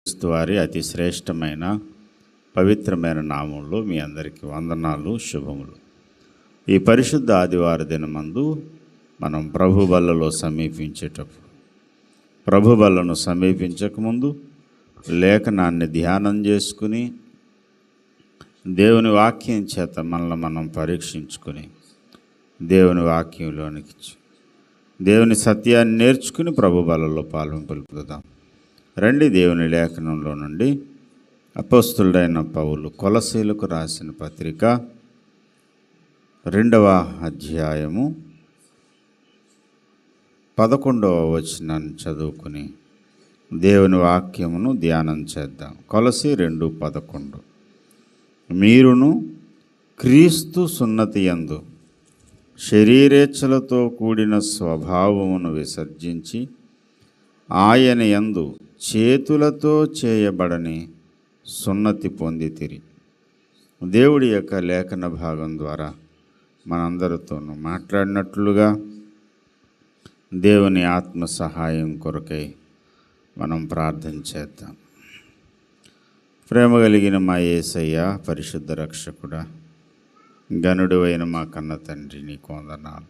క్రీస్తు వారి అతి శ్రేష్టమైన పవిత్రమైన నామంలో మీ అందరికీ వందనాలు, శుభములు. ఈ పరిశుద్ధ ఆదివార దినమందు మనం ప్రభు బల్లలో ప్రభు బల్లను సమీపించకముందు లేఖనాన్ని ధ్యానం చేసుకుని దేవుని వాక్యం చేత మనల్ని మనం పరీక్షించుకుని దేవుని వాక్యంలోనికి దేవుని సత్యాన్ని నేర్చుకుని ప్రభు బల్లలో పాల్పొందుదాం. రండి, దేవుని లేఖనంలో నుండి అపోస్తులుడైన పౌలు కొలసీలకు రాసిన పత్రిక 2వ అధ్యాయము 11వ వచనాన్ని చదువుకుని దేవుని వాక్యమును ధ్యానం చేద్దాం. కొలసీ 2:11. మీరును క్రీస్తు సున్నతి యందు శరీరేచ్ఛలతో కూడిన స్వభావమును విసర్జించి ఆయన యందు చేతులతో చేయబడని సున్నతి పొందితిరి. దేవుడి యొక్క లేఖన భాగం ద్వారా మనందరితోనూ మాట్లాడినట్లుగా దేవుని ఆత్మ సహాయం కొరకై మనం ప్రార్థన చేద్దాం. ప్రేమ కలిగిన మా యేసయ్య, పరిశుద్ధ రక్షకుడా, గనుడు అయిన మా కన్న తండ్రి, నీకు వందనాలు.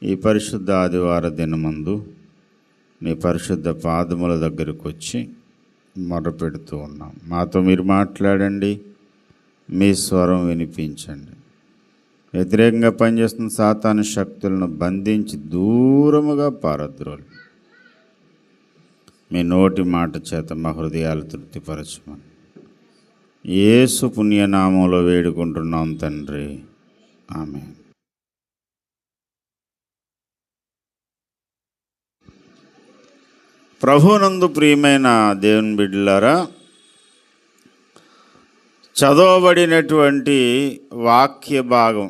ఈ పరిశుద్ధ ఆదివార దినమందు నీ పరిశుద్ధ పాదముల దగ్గరకు వచ్చి మొరపెడుతూ ఉన్నాం. మాతో మీరు మాట్లాడండి, మీ స్వరం వినిపించండి. వ్యతిరేకంగా పనిచేస్తున్న సాతాను శక్తులను బంధించి దూరముగా పారద్రోలు. మీ నోటి మాట చేత మా హృదయాలు తృప్తిపరచమని యేసు పుణ్యనామంలో వేడుకుంటున్నాం తండ్రి, ఆమేన్. ప్రభునందు ప్రియమైన దేవుని బిడ్డలారా, చదవబడినటువంటి వాక్య భాగం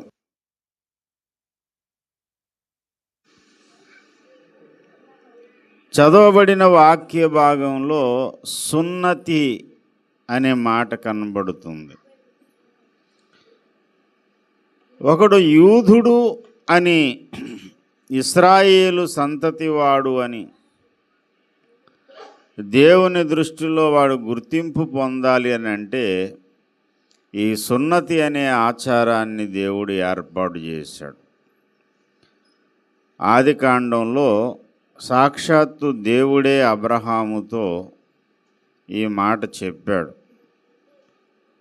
భాగంలో సున్నతి అనే మాట కనబడుతుంది. ఒకడు యూదుడు అని, ఇశ్రాయేలు సంతతివాడు అని దేవుని దృష్టిలో వాడు గుర్తింపు పొందాలి అని అంటే ఈ సున్నతి అనే ఆచారాన్ని దేవుడు ఏర్పాటు చేశాడు. ఆదికాండంలో సాక్షాత్తు దేవుడే అబ్రహాముతో ఈ మాట చెప్పాడు.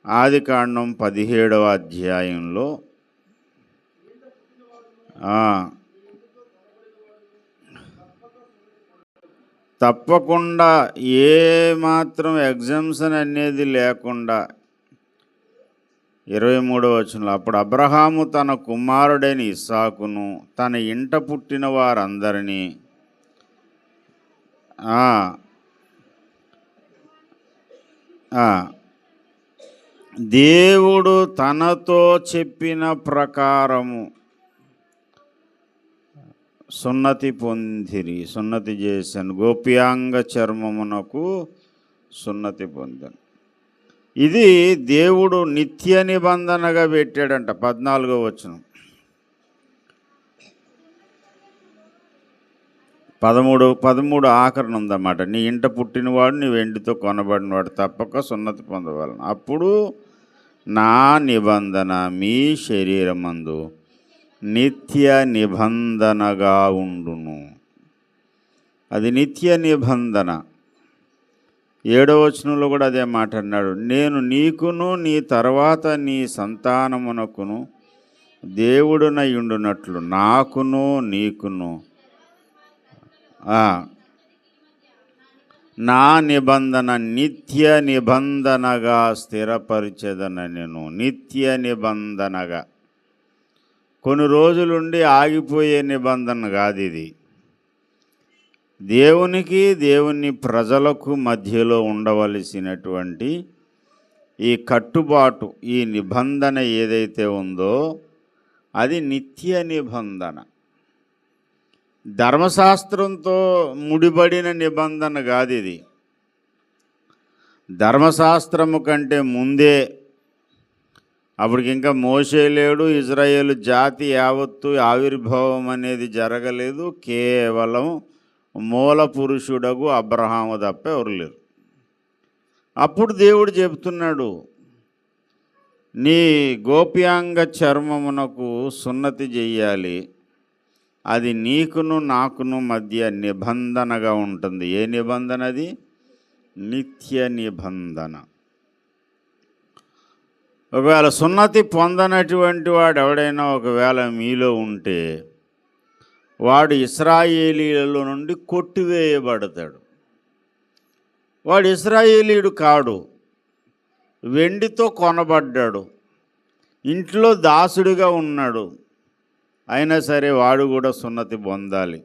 ఆదికాండం 17వ అధ్యాయంలో తప్పకుండా ఏ మాత్రం ఎగ్జామ్షన్ అనేది లేకుండా 23వ వచనంలో, అప్పుడు అబ్రహాము తన కుమారుడైన ఇస్సాకును తన ఇంట పుట్టిన వారందరినీ దేవుడు తనతో చెప్పిన ప్రకారము సున్నతి పొందిరి, సున్నతి చేశాను, గోప్యాంగ చర్మమునకు సున్నతి పొందాను. ఇది దేవుడు నిత్య నిబంధనగా పెట్టాడంట. 14వ వచనం, 13 ఆఖరణ ఉందన్నమాట. నీ ఇంట పుట్టినవాడు, నీ వెండితో కొనబడినవాడు తప్పక సున్నతి పొందవలను, అప్పుడు నా నిబంధన మీ శరీరమందు నిత్య నిబంధనగా ఉండును. అది నిత్య నిబంధన. 7వ వచనంలో కూడా అదే మాట అన్నాడు, నేను నీకును నీ తర్వాత నీ సంతానమునకును దేవుడునై ఉండునట్లు నాకును నీకును నా నిబంధన నిత్య నిబంధనగా స్థిరపరిచేదన. నేను నిత్య నిబంధనగా, కొన్ని రోజులుండి ఆగిపోయే నిబంధన కాదు ఇది. దేవునికి దేవుని ప్రజలకు మధ్యలో ఉండవలసినటువంటి ఈ కట్టుబాటు, ఈ నిబంధన ఏదైతే ఉందో అది నిత్య నిబంధన. ధర్మశాస్త్రంతో ముడిపడిన నిబంధన కాదు ఇది. ధర్మశాస్త్రము కంటే ముందే, అప్పటికి ఇంకా మోషే లేడు, ఇజ్రాయేలు జాతి యావత్తు ఆవిర్భావం అనేది జరగలేదు. కేవలం మూల పురుషుడగు అబ్రహాము తప్ప ఎవరు లేరు. అప్పుడు దేవుడు చెబుతున్నాడు, నీ గోప్యాంగ చర్మమునకు సున్నతి చెయ్యాలి, అది నీకును నాకును మధ్య నిబంధనగా ఉంటుంది. ఏ నిబంధన అది? నిత్య నిబంధన. ఒకవేళ సున్నతి పొందనటువంటి వాడు ఎవడైనా ఒకవేళ మీలో ఉంటే వాడు ఇశ్రాయేలీయుల నుండి కొట్టివేయబడతాడు. వాడు ఇశ్రాయేలీయుడు కాడు, వెండితో కొనబడ్డాడు, ఇంట్లో దాసుడిగా ఉన్నాడు. అయినా సరే వాడు కూడా సున్నతి పొందాలి.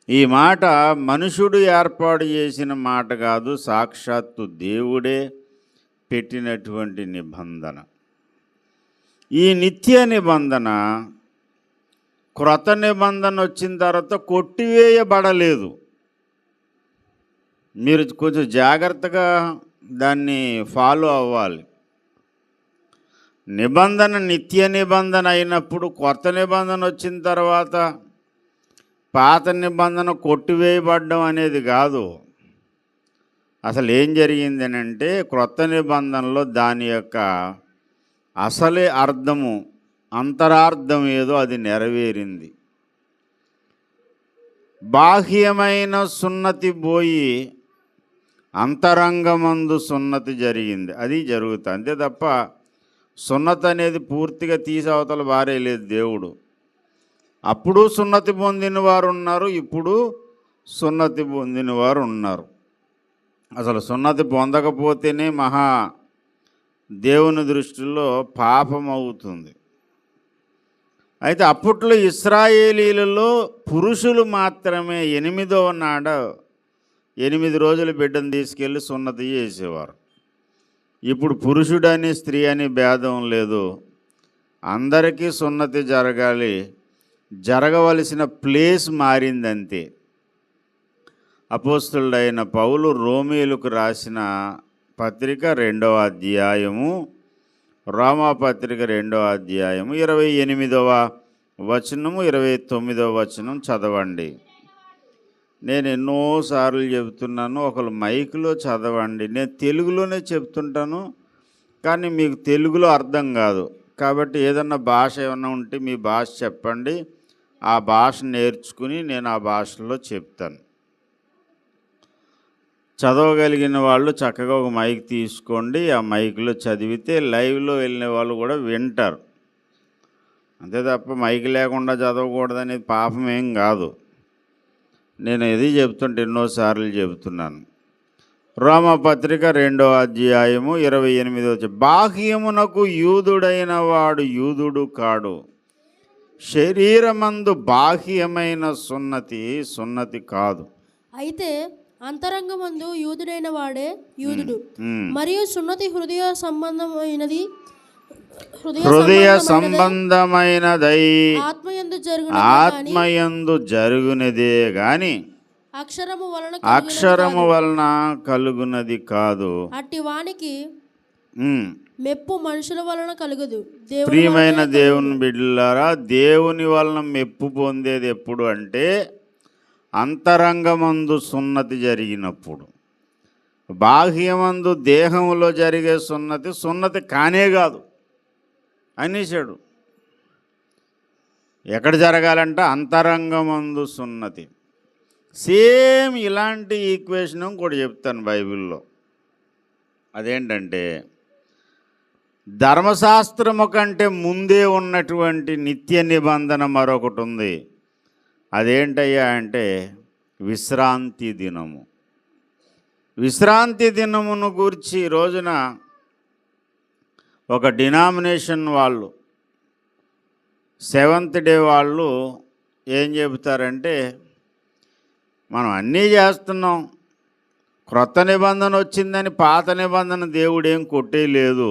ఈ మాట మనుషుడు ఏర్పాటు చేసిన మాట కాదు, సాక్షాత్తు దేవుడే పెట్టినటువంటి నిబంధన. ఈ నిత్య నిబంధన క్రొత్త నిబంధన వచ్చిన తర్వాత కొట్టివేయబడలేదు. మీరు కొంచెం జాగ్రత్తగా దాన్ని ఫాలో అవ్వాలి. నిబంధన నిత్య నిబంధన అయినప్పుడు కొత్త నిబంధన వచ్చిన తర్వాత పాత నిబంధన కొట్టివేయబడడం అనేది కాదు. అసలు ఏం జరిగింది అంటే, క్రొత్త నిబంధనలో దాని యొక్క అసలే అర్థము, అంతరార్థం ఏదో అది నెరవేరింది. బాహ్యమైన సున్నతి పోయి అంతరంగమందు సున్నతి జరిగింది. అది జరుగుతుంది అంతే తప్ప సున్నతి అనేది పూర్తిగా తీసి అవతల బారేయలేదు దేవుడు. అప్పుడు సున్నతి పొందిన వారు ఉన్నారు, ఇప్పుడు సున్నతి పొందిన వారు ఉన్నారు. అసలు సున్నతి పొందకపోతేనే మహా దేవుని దృష్టిలో పాపం అవుతుంది. అయితే అప్పట్లో ఇశ్రాయేలీలలో పురుషులు మాత్రమే 8వ నాడ 8 రోజులు బిడ్డను తీసుకెళ్ళి సున్నతి చేసేవారు. ఇప్పుడు పురుషుడని స్త్రీ అని భేదం లేదు, అందరికీ సున్నతి జరగాలి. జరగవలసిన ప్లేస్ మారిందంతే. అపోస్తలుడైన పౌలు రోమీయులకు రాసిన పత్రిక 2వ అధ్యాయము, రోమాపత్రిక 2వ అధ్యాయము 28వ వచనము 29వ వచనం చదవండి. నేను ఎన్నోసార్లు చెబుతున్నాను, ఒకరు మైకులో చదవండి. నేను తెలుగులోనే చెప్తుంటాను, కానీ మీకు తెలుగులో అర్థం కాదు. కాబట్టి ఏదన్నా భాష ఏమన్నా ఉంటే మీ భాష చెప్పండి, ఆ భాష నేర్చుకుని నేను ఆ భాషలో చెప్తాను. చదవగలిగిన వాళ్ళు చక్కగా ఒక మైక్ తీసుకోండి, ఆ మైక్లో చదివితే లైవ్లో వెళ్ళిన వాళ్ళు కూడా వింటారు. అంతే తప్ప మైక్ లేకుండా చదవకూడదనేది పాపం ఏం కాదు. నేను ఇది చెప్తుంటే ఎన్నోసార్లు చెబుతున్నాను. రోమపత్రిక 2వ అధ్యాయము 28వ వచనం, బాహ్యమునకు యూదుడైన వాడు యూదుడు కాడు, శరీరమందు బాహ్యమైన సున్నతి కాదు. అయితే అంతరంగమందు యూదుడైన వాడే యూదుడు. మరియు సున్నతి హృదయ సంబంధమైనదై ఆత్మయందు జరుగునదే గాని అక్షరము వలన కలుగునది కాదు. అట్టి వానికి మెప్పు మనుషుల వలన కలుగదు. ప్రియమైన దేవుని బిడ్డలారా, దేవుని వలన మెప్పు పొందేది ఎప్పుడు అంటే అంతరంగమందు సున్నతి జరిగినప్పుడు. బాహ్యమందు దేహంలో జరిగే సున్నతి కానే కాదు అనేసాడు. ఎక్కడ జరగాలంట? అంతరంగమందు సున్నతి. సేమ్ ఇలాంటి ఈక్వేషన్ కూడా చెప్తాను బైబిల్లో. అదేంటంటే, ధర్మశాస్త్రము కంటే ముందే ఉన్నటువంటి నిత్య నిబంధన మరొకటి ఉంది. అదేంటయ్యా అంటే విశ్రాంతి దినము. విశ్రాంతి దినమును గురించి రోజున ఒక డినామినేషన్ వాళ్ళు, 7th డే వాళ్ళు ఏం చెబుతారంటే, మనం అన్నీ చేస్తున్నాం, క్రొత్త నిబంధన వచ్చిందని పాత నిబంధన దేవుడు ఏం కొట్టేయలేదు.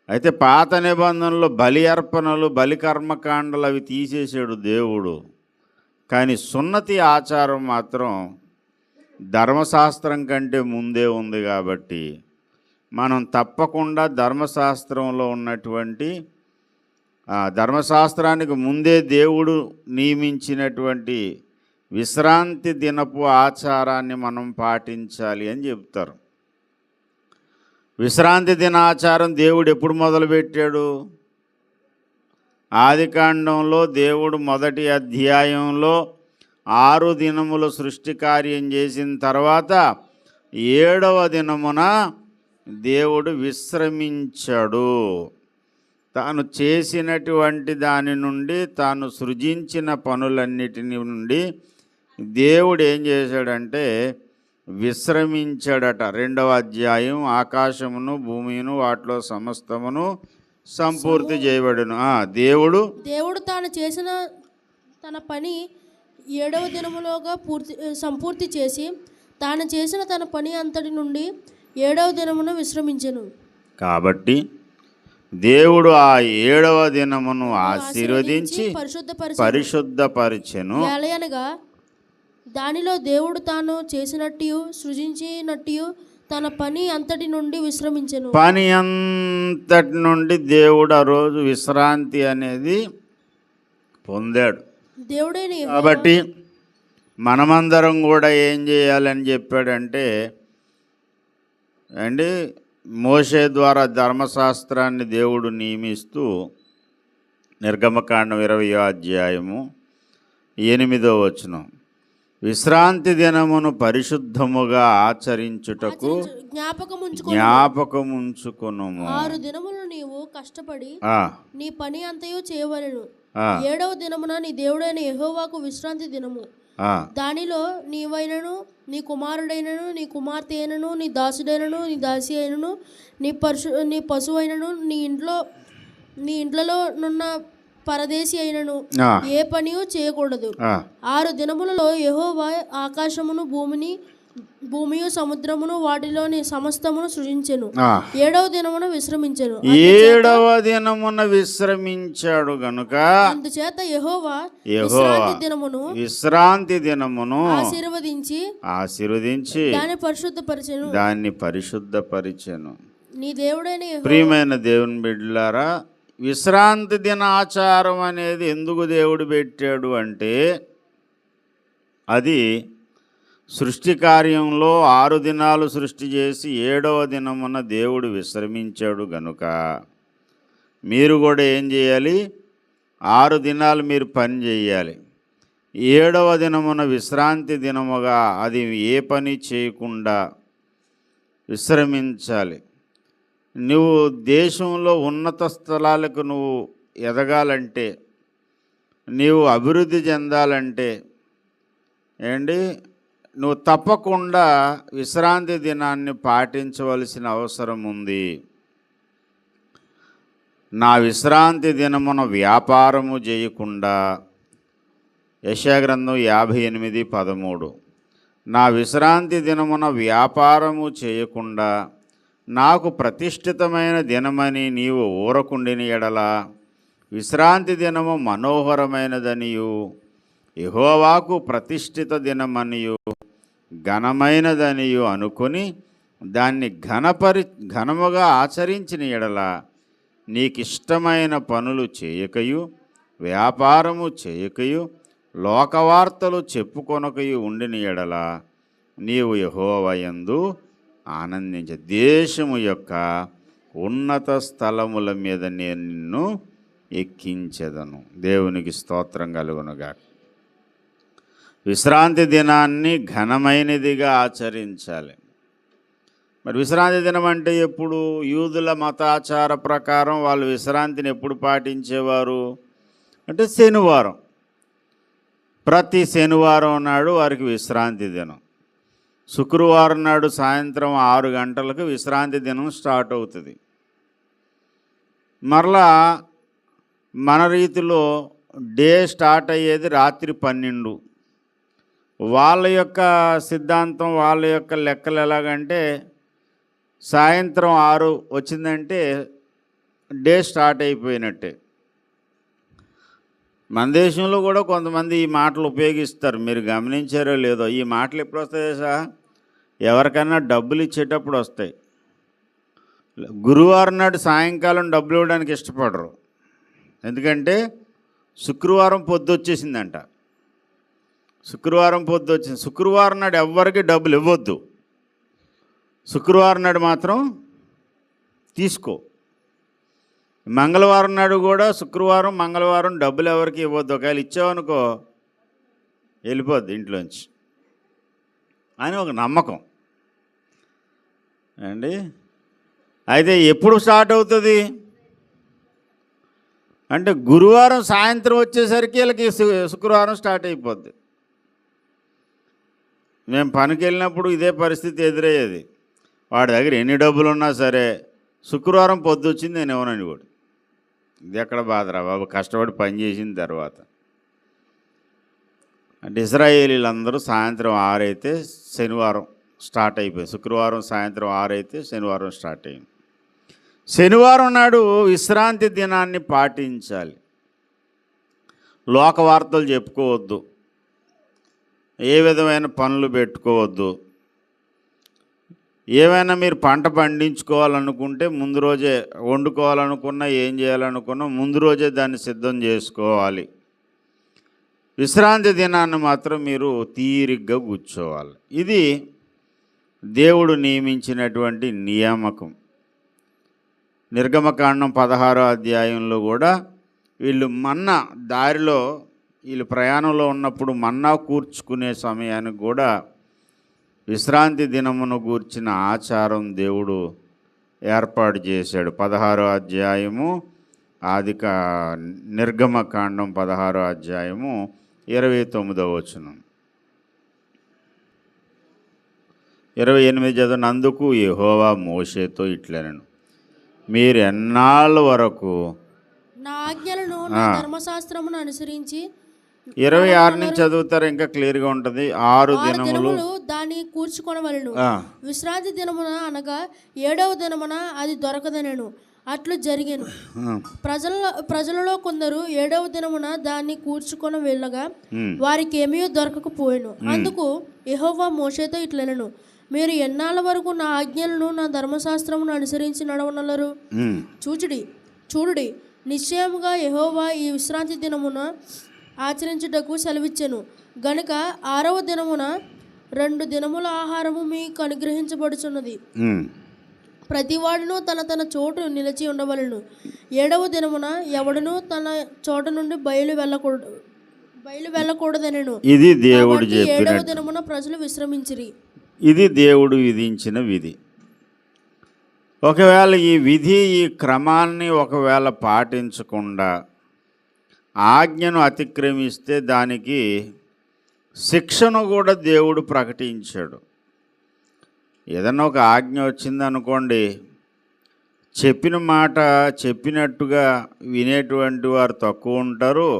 అయితే పాత నిబంధనలో బలి అర్పణలు, బలి కర్మకాండలు అవి తీసేసాడు దేవుడు. కానీ సున్నతి ఆచారం మాత్రం ధర్మశాస్త్రం కంటే ముందే ఉంది. కాబట్టి మనం తప్పకుండా ధర్మశాస్త్రంలో ఉన్నటువంటి ధర్మశాస్త్రానికి ముందే దేవుడు నియమించినటువంటి విశ్రాంతి దినపు ఆచారాన్ని మనం పాటించాలి అని చెప్తారు. విశ్రాంతి దిన ఆచారం దేవుడు ఎప్పుడు మొదలుపెట్టాడు? ఆదికాండంలో దేవుడు మొదటి అధ్యాయంలో 6 దినములు సృష్టి కార్యం చేసిన తర్వాత 7వ దినమున దేవుడు విశ్రమించాడు. తాను చేసినటువంటి దాని నుండి, తాను సృజించిన పనులన్నిటిని నుండి దేవుడు ఏం చేశాడంటే విశ్రమించాడట. 2వ అధ్యాయం, ఆకాశమును భూమిను వాటిలో సమస్తమును సంపూర్తి చేయబడును. దేవుడు తాను చేసిన తన పని 7వ దినములోగా సంపూర్తి చేసి తాను చేసిన తన పని అంతటి నుండి 7వ దినమున విశ్రమించెను. కాబట్టి దేవుడు ఆ 7వ దినమును ఆశీర్వదించి పరిశుద్ధపరిచెను. ఎలయనగా దానిలో దేవుడు తాను చేసినట్టు సృజించినట్టు తన పని అంతటి నుండి విశ్రమించెను. పని అంతటి నుండి దేవుడు ఆ రోజు విశ్రాంతి అనేది పొందాడు. దేవుడైన కాబట్టి మనమందరం కూడా ఏం చేయాలని చెప్పాడంటే మోషే ద్వారా ధర్మశాస్త్రాన్ని దేవుడు నియమిస్తూ నిర్గమకాండం 20వ అధ్యాయము 8వ వచనం, విశ్రాంతి దినమును పరిశుద్ధముగా ఆచరించుటకు జ్ఞాపకముంచుకొను. 6 దినములు నీవు కష్టపడి నీ పని అంతయు చేయవలెను. 7వ దినమున నీ దేవుడైన యెహోవాకు విశ్రాంతి దినము. దానిలో నీవైనను, నీ కుమారుడైనను, నీ కుమార్తె అయినను, నీ దాసుడైనను, నీ దాసి అయినను, నీ పశువు అయినను, నీ ఇంట్లలో నున్న పరదేశి అయినను ఏ పనియు చేయకూడదు. 6 దినములలో యెహోవా ఆకాశమును భూమియు సముద్రమును వాటిలోని సమస్తమును సృజించెను. 7వ దినమున విశ్రమించెను. 7వ దినమున విశ్రమించాడు గనుక అందుచేత యెహోవా విశ్రాంతి దినమును ఆశీర్వదించి దాన్ని పరిశుద్ధపరిచెను. నీ దేవుడైన ప్రియమైన దేవుని బిడ్డలారా, విశ్రాంతి దిన ఆచారం అనేది ఎందుకు దేవుడు పెట్టాడు అంటే, అది సృష్టి కార్యంలో 6 దినాలు సృష్టి చేసి 7వ దినమున దేవుడు విశ్రమించాడు గనుక మీరు కూడా ఏం చేయాలి? 6 దినాలు మీరు పని చేయాలి. 7వ దినమున విశ్రాంతి దినముగా అది ఏ పని చేయకుండా విశ్రమించాలి. నువ్వు దేశంలో ఉన్నత స్థలాలకు నువ్వు ఎదగాలంటే, నీవు అభివృద్ధి చెందాలంటే నువ్వు తప్పకుండా విశ్రాంతి దినాన్ని పాటించవలసిన అవసరం ఉంది. నా విశ్రాంతి దినమున వ్యాపారము చేయకుండా, యెషయా గ్రంథం 58:13, నా విశ్రాంతి దినమున వ్యాపారము చేయకుండా నాకు ప్రతిష్ఠితమైన దినమని నీవు ఊరకుండిన ఎడల విశ్రాంతి దినము మనోహరమైనదనియు యెహోవాకు ప్రతిష్ఠిత దినమనియు ఘనమైనదనియు అనుకొని దాన్ని ఘనముగా ఆచరించిన ఎడల నీకిష్టమైన పనులు చేయకయు వ్యాపారము చేయకయు లోకవార్తలు చెప్పుకొనకయు ఉండిన ఎడల నీవు యెహోవా యందు ఆనందించ, దేశము యొక్క ఉన్నత స్థలముల మీద నేను నిన్ను ఎక్కించెదను. దేవునికి స్తోత్రం కలుగునుగా. విశ్రాంతి దినాన్ని ఘనమైనదిగా ఆచరించాలి. మరి విశ్రాంతి దినం అంటే ఎప్పుడు? యూదుల మతాచార ప్రకారం వాళ్ళు విశ్రాంతిని ఎప్పుడు పాటించేవారు అంటే శనివారం. ప్రతి శనివారం నాడు వారికి విశ్రాంతి దినం. శుక్రవారం నాడు సాయంత్రం 6 గంటలకు విశ్రాంతి దినం స్టార్ట్ అవుతుంది. మరలా మన రీతిలో డే స్టార్ట్ అయ్యేది రాత్రి 12. వాళ్ళ యొక్క సిద్ధాంతం, వాళ్ళ యొక్క లెక్కలు ఎలాగంటే సాయంత్రం 6 వచ్చిందంటే డే స్టార్ట్ అయిపోయినట్టే. మన దేశంలో కూడా కొంతమంది ఈ మాటలు ఉపయోగిస్తారు. మీరు గమనించారో లేదో, ఈ మాటలు ఎప్పుడు వస్తాయో ఎవరికైనా డబ్బులు ఇచ్చేటప్పుడు వస్తాయి. గురువారం నాడు సాయంకాలం డబ్బులు ఇవ్వడానికి ఇష్టపడరు. ఎందుకంటే శుక్రవారం పొద్దు వచ్చేసిందంట. శుక్రవారం పొద్దు వచ్చింది. శుక్రవారం నాడు ఎవ్వరికి డబ్బులు ఇవ్వద్దు, శుక్రవారం నాడు మాత్రం తీసుకో. మంగళవారం నాడు కూడా శుక్రవారం మంగళవారం డబ్బులు ఎవరికి ఇవ్వద్దు. ఒకవేళ ఇచ్చావనుకో వెళ్ళిపోద్ది ఇంట్లోంచి అని ఒక నమ్మకం అండి. అయితే ఎప్పుడు స్టార్ట్ అవుతుంది అంటే గురువారం సాయంత్రం వచ్చేసరికి వీళ్ళకి శుక్రవారం స్టార్ట్ అయిపోద్ది. మేము పనికి వెళ్ళినప్పుడు ఇదే పరిస్థితి ఎదురయ్యేది. వాడి దగ్గర ఎన్ని డబ్బులు ఉన్నా సరే శుక్రవారం పొద్దు వచ్చింది నేను ఇవ్వనండి కూడా. ఇది ఎక్కడ బాధరా బాబు, కష్టపడి పని చేసిన తర్వాత. అంటే ఇశ్రాయేలీలందరూ సాయంత్రం 6 అయితే శనివారం స్టార్ట్ అయిపోయింది. శుక్రవారం సాయంత్రం 6 అయితే శనివారం స్టార్ట్ అయింది. శనివారం నాడు విశ్రాంతి దినాన్ని పాటించాలి. లోక వార్తలు చెప్పుకోవద్దు, ఏ విధమైన పనులు పెట్టుకోవద్దు. ఏమైనా మీరు పంట పండించుకోవాలనుకుంటే ముందు రోజే, వండుకోవాలనుకున్నా ఏం చేయాలనుకున్నా ముందు రోజే దాన్ని సిద్ధం చేసుకోవాలి. విశ్రాంతి దినాన్ని మాత్రం మీరు తీరిగ్గా కూర్చోవాలి. ఇది దేవుడు నియమించినటువంటి నియామకం. నిర్గమకాండం 16వ అధ్యాయంలో కూడా వీళ్ళు మన్నా దారిలో వీళ్ళు ప్రయాణంలో ఉన్నప్పుడు మన్నా కూర్చుకునే సమయానికి కూడా విశ్రాంతి దినమును గూర్చిన ఆచారం దేవుడు ఏర్పాటు చేశాడు. 16వ అధ్యాయము నిర్గమకాండం 16వ అధ్యాయము 29వ వచనం. 28 చదివినందుకు యెహోవా మోషేతో ఇట్లనెను, మీరు ఎన్నాళ్ళ వరకు నా ఆజ్ఞలను నా ధర్మశాస్త్రమును అనుసరించి 26 నుంచి చదువుతారు, ఇంకా క్లియర్గా ఉంటుంది. 6 దినములు దాన్ని కూర్చుకొనవలెను. విశ్రాంతి దినమున అనగా 7వ దినమున అది దొరకదనెను. అట్లు జరిగెను. ప్రజలలో కొందరు 7వ దినమున దాన్ని కూర్చుకొని వెళ్ళగా వారికి ఏమీ దొరకకపోయెను. అందుకు యెహోవా మోషేతో ఇట్లనెను, మీరు ఎన్నాళ్ళ వరకు నా ఆజ్ఞలను నా ధర్మశాస్త్రమును అనుసరించి నడవనలరు? చూడుడి, నిశ్చయముగా యెహోవా ఈ విశ్రాంతి దినమున ఆచరించుటకు సెలవిచ్చెను గనుక 6వ దినమున 2 దినముల ఆహారము మీకు అనుగ్రహించబడుచున్నది. ప్రతివాడును తన చోటు నిలిచి ఉండవలెను. 7వ దినమున ఎవడును తన చోట నుండి బయలు వెళ్ళకూడదనెను. ఇది దేవుడు చెప్పిన 7వ దినమున ప్రజలు విశ్రమించిరి. ఇది దేవుడు విధించిన విధి. ఒకవేళ ఈ విధి, ఈ క్రమాన్ని ఒకవేళ పాటించకుండా ఆజ్ఞను అతిక్రమిస్తే దానికి శిక్షను కూడా దేవుడు ప్రకటించాడు. ఏదన్నా ఒక ఆజ్ఞ వచ్చిందనుకోండి, చెప్పిన మాట చెప్పినట్టుగా వినేటువంటి వారు తక్కువ ఉంటారు.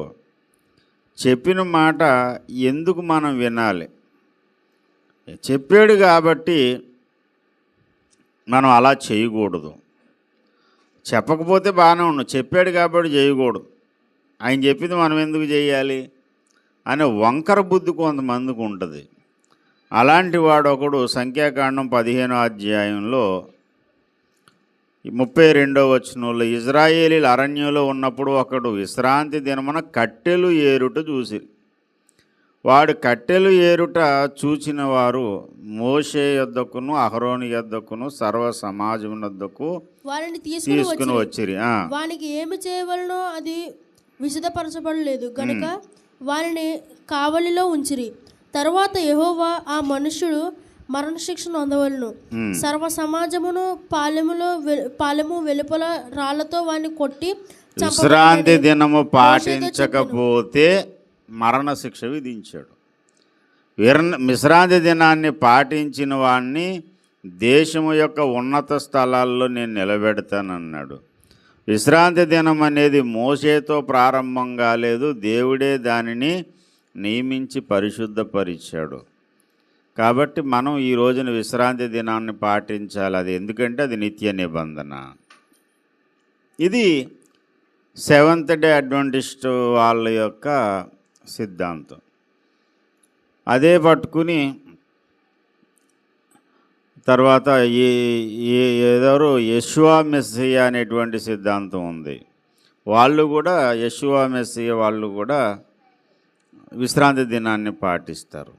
చెప్పిన మాట ఎందుకు మనం వినాలి? చెప్పాడు కాబట్టి మనం అలా చేయకూడదు. చెప్పకపోతే బాగానే ఉన్నాం, చెప్పాడు కాబట్టి చేయకూడదు. ఆయన చెప్పింది మనం ఎందుకు చేయాలి అనే వంకర బుద్ధి కొంతమందికి ఉంటుంది. అలాంటి వాడు ఒకడు సంఖ్యాకాండం 15వ అధ్యాయంలో 32వ వచనంలో, ఇశ్రాయేలీయులు అరణ్యంలో ఉన్నప్పుడు ఒకడు విశ్రాంతి దినమున కట్టెలు ఏరుట చూసి, వాడు కట్టెలు ఏరుట చూచిన వారు మోషే యొద్దకును అహరోను యొద్దకును సర్వ సమాజం యొద్దకు వారిని తీసుకుని వచ్చిరి. వానికి ఏమి చేయవలనో అది విశదపరచబడలేదు గనుక వారిని కావలిలో ఉంచిరి. తరువాత యెహోవా ఆ మనుష్యుడు మరణశిక్షను అందవలను. సర్వ సమాజమును పాలెము వెలుపల రాళ్లతో వారిని కొట్టి విశ్రాంతి దినము పాటించకపోతే మరణశిక్ష విధించాడు. విశ్రాంతి దినాన్ని పాటించిన వాడిని దేశము యొక్క ఉన్నత స్థలాల్లో నేను నిలబెడతానన్నాడు. విశ్రాంతి దినం అనేది మోషేతో ప్రారంభం కాలేదు, దేవుడే దానిని నియమించి పరిశుద్ధపరిచాడు. కాబట్టి మనం ఈ రోజున విశ్రాంతి దినాన్ని పాటించాలి. అది ఎందుకంటే అది నిత్య నిబంధన. ఇది సెవెంత్ డే అడ్వెంటిస్ట్ వాళ్ళ యొక్క సిద్ధాంతం. అదే పట్టుకుని తర్వాత ఏదో యెషువా మెస్సియా అనేటువంటి సిద్ధాంతం ఉంది. వాళ్ళు కూడా యెషువా మెస్సియా వాళ్ళు కూడా విశ్రాంతి దినాన్ని పాటిస్తారు.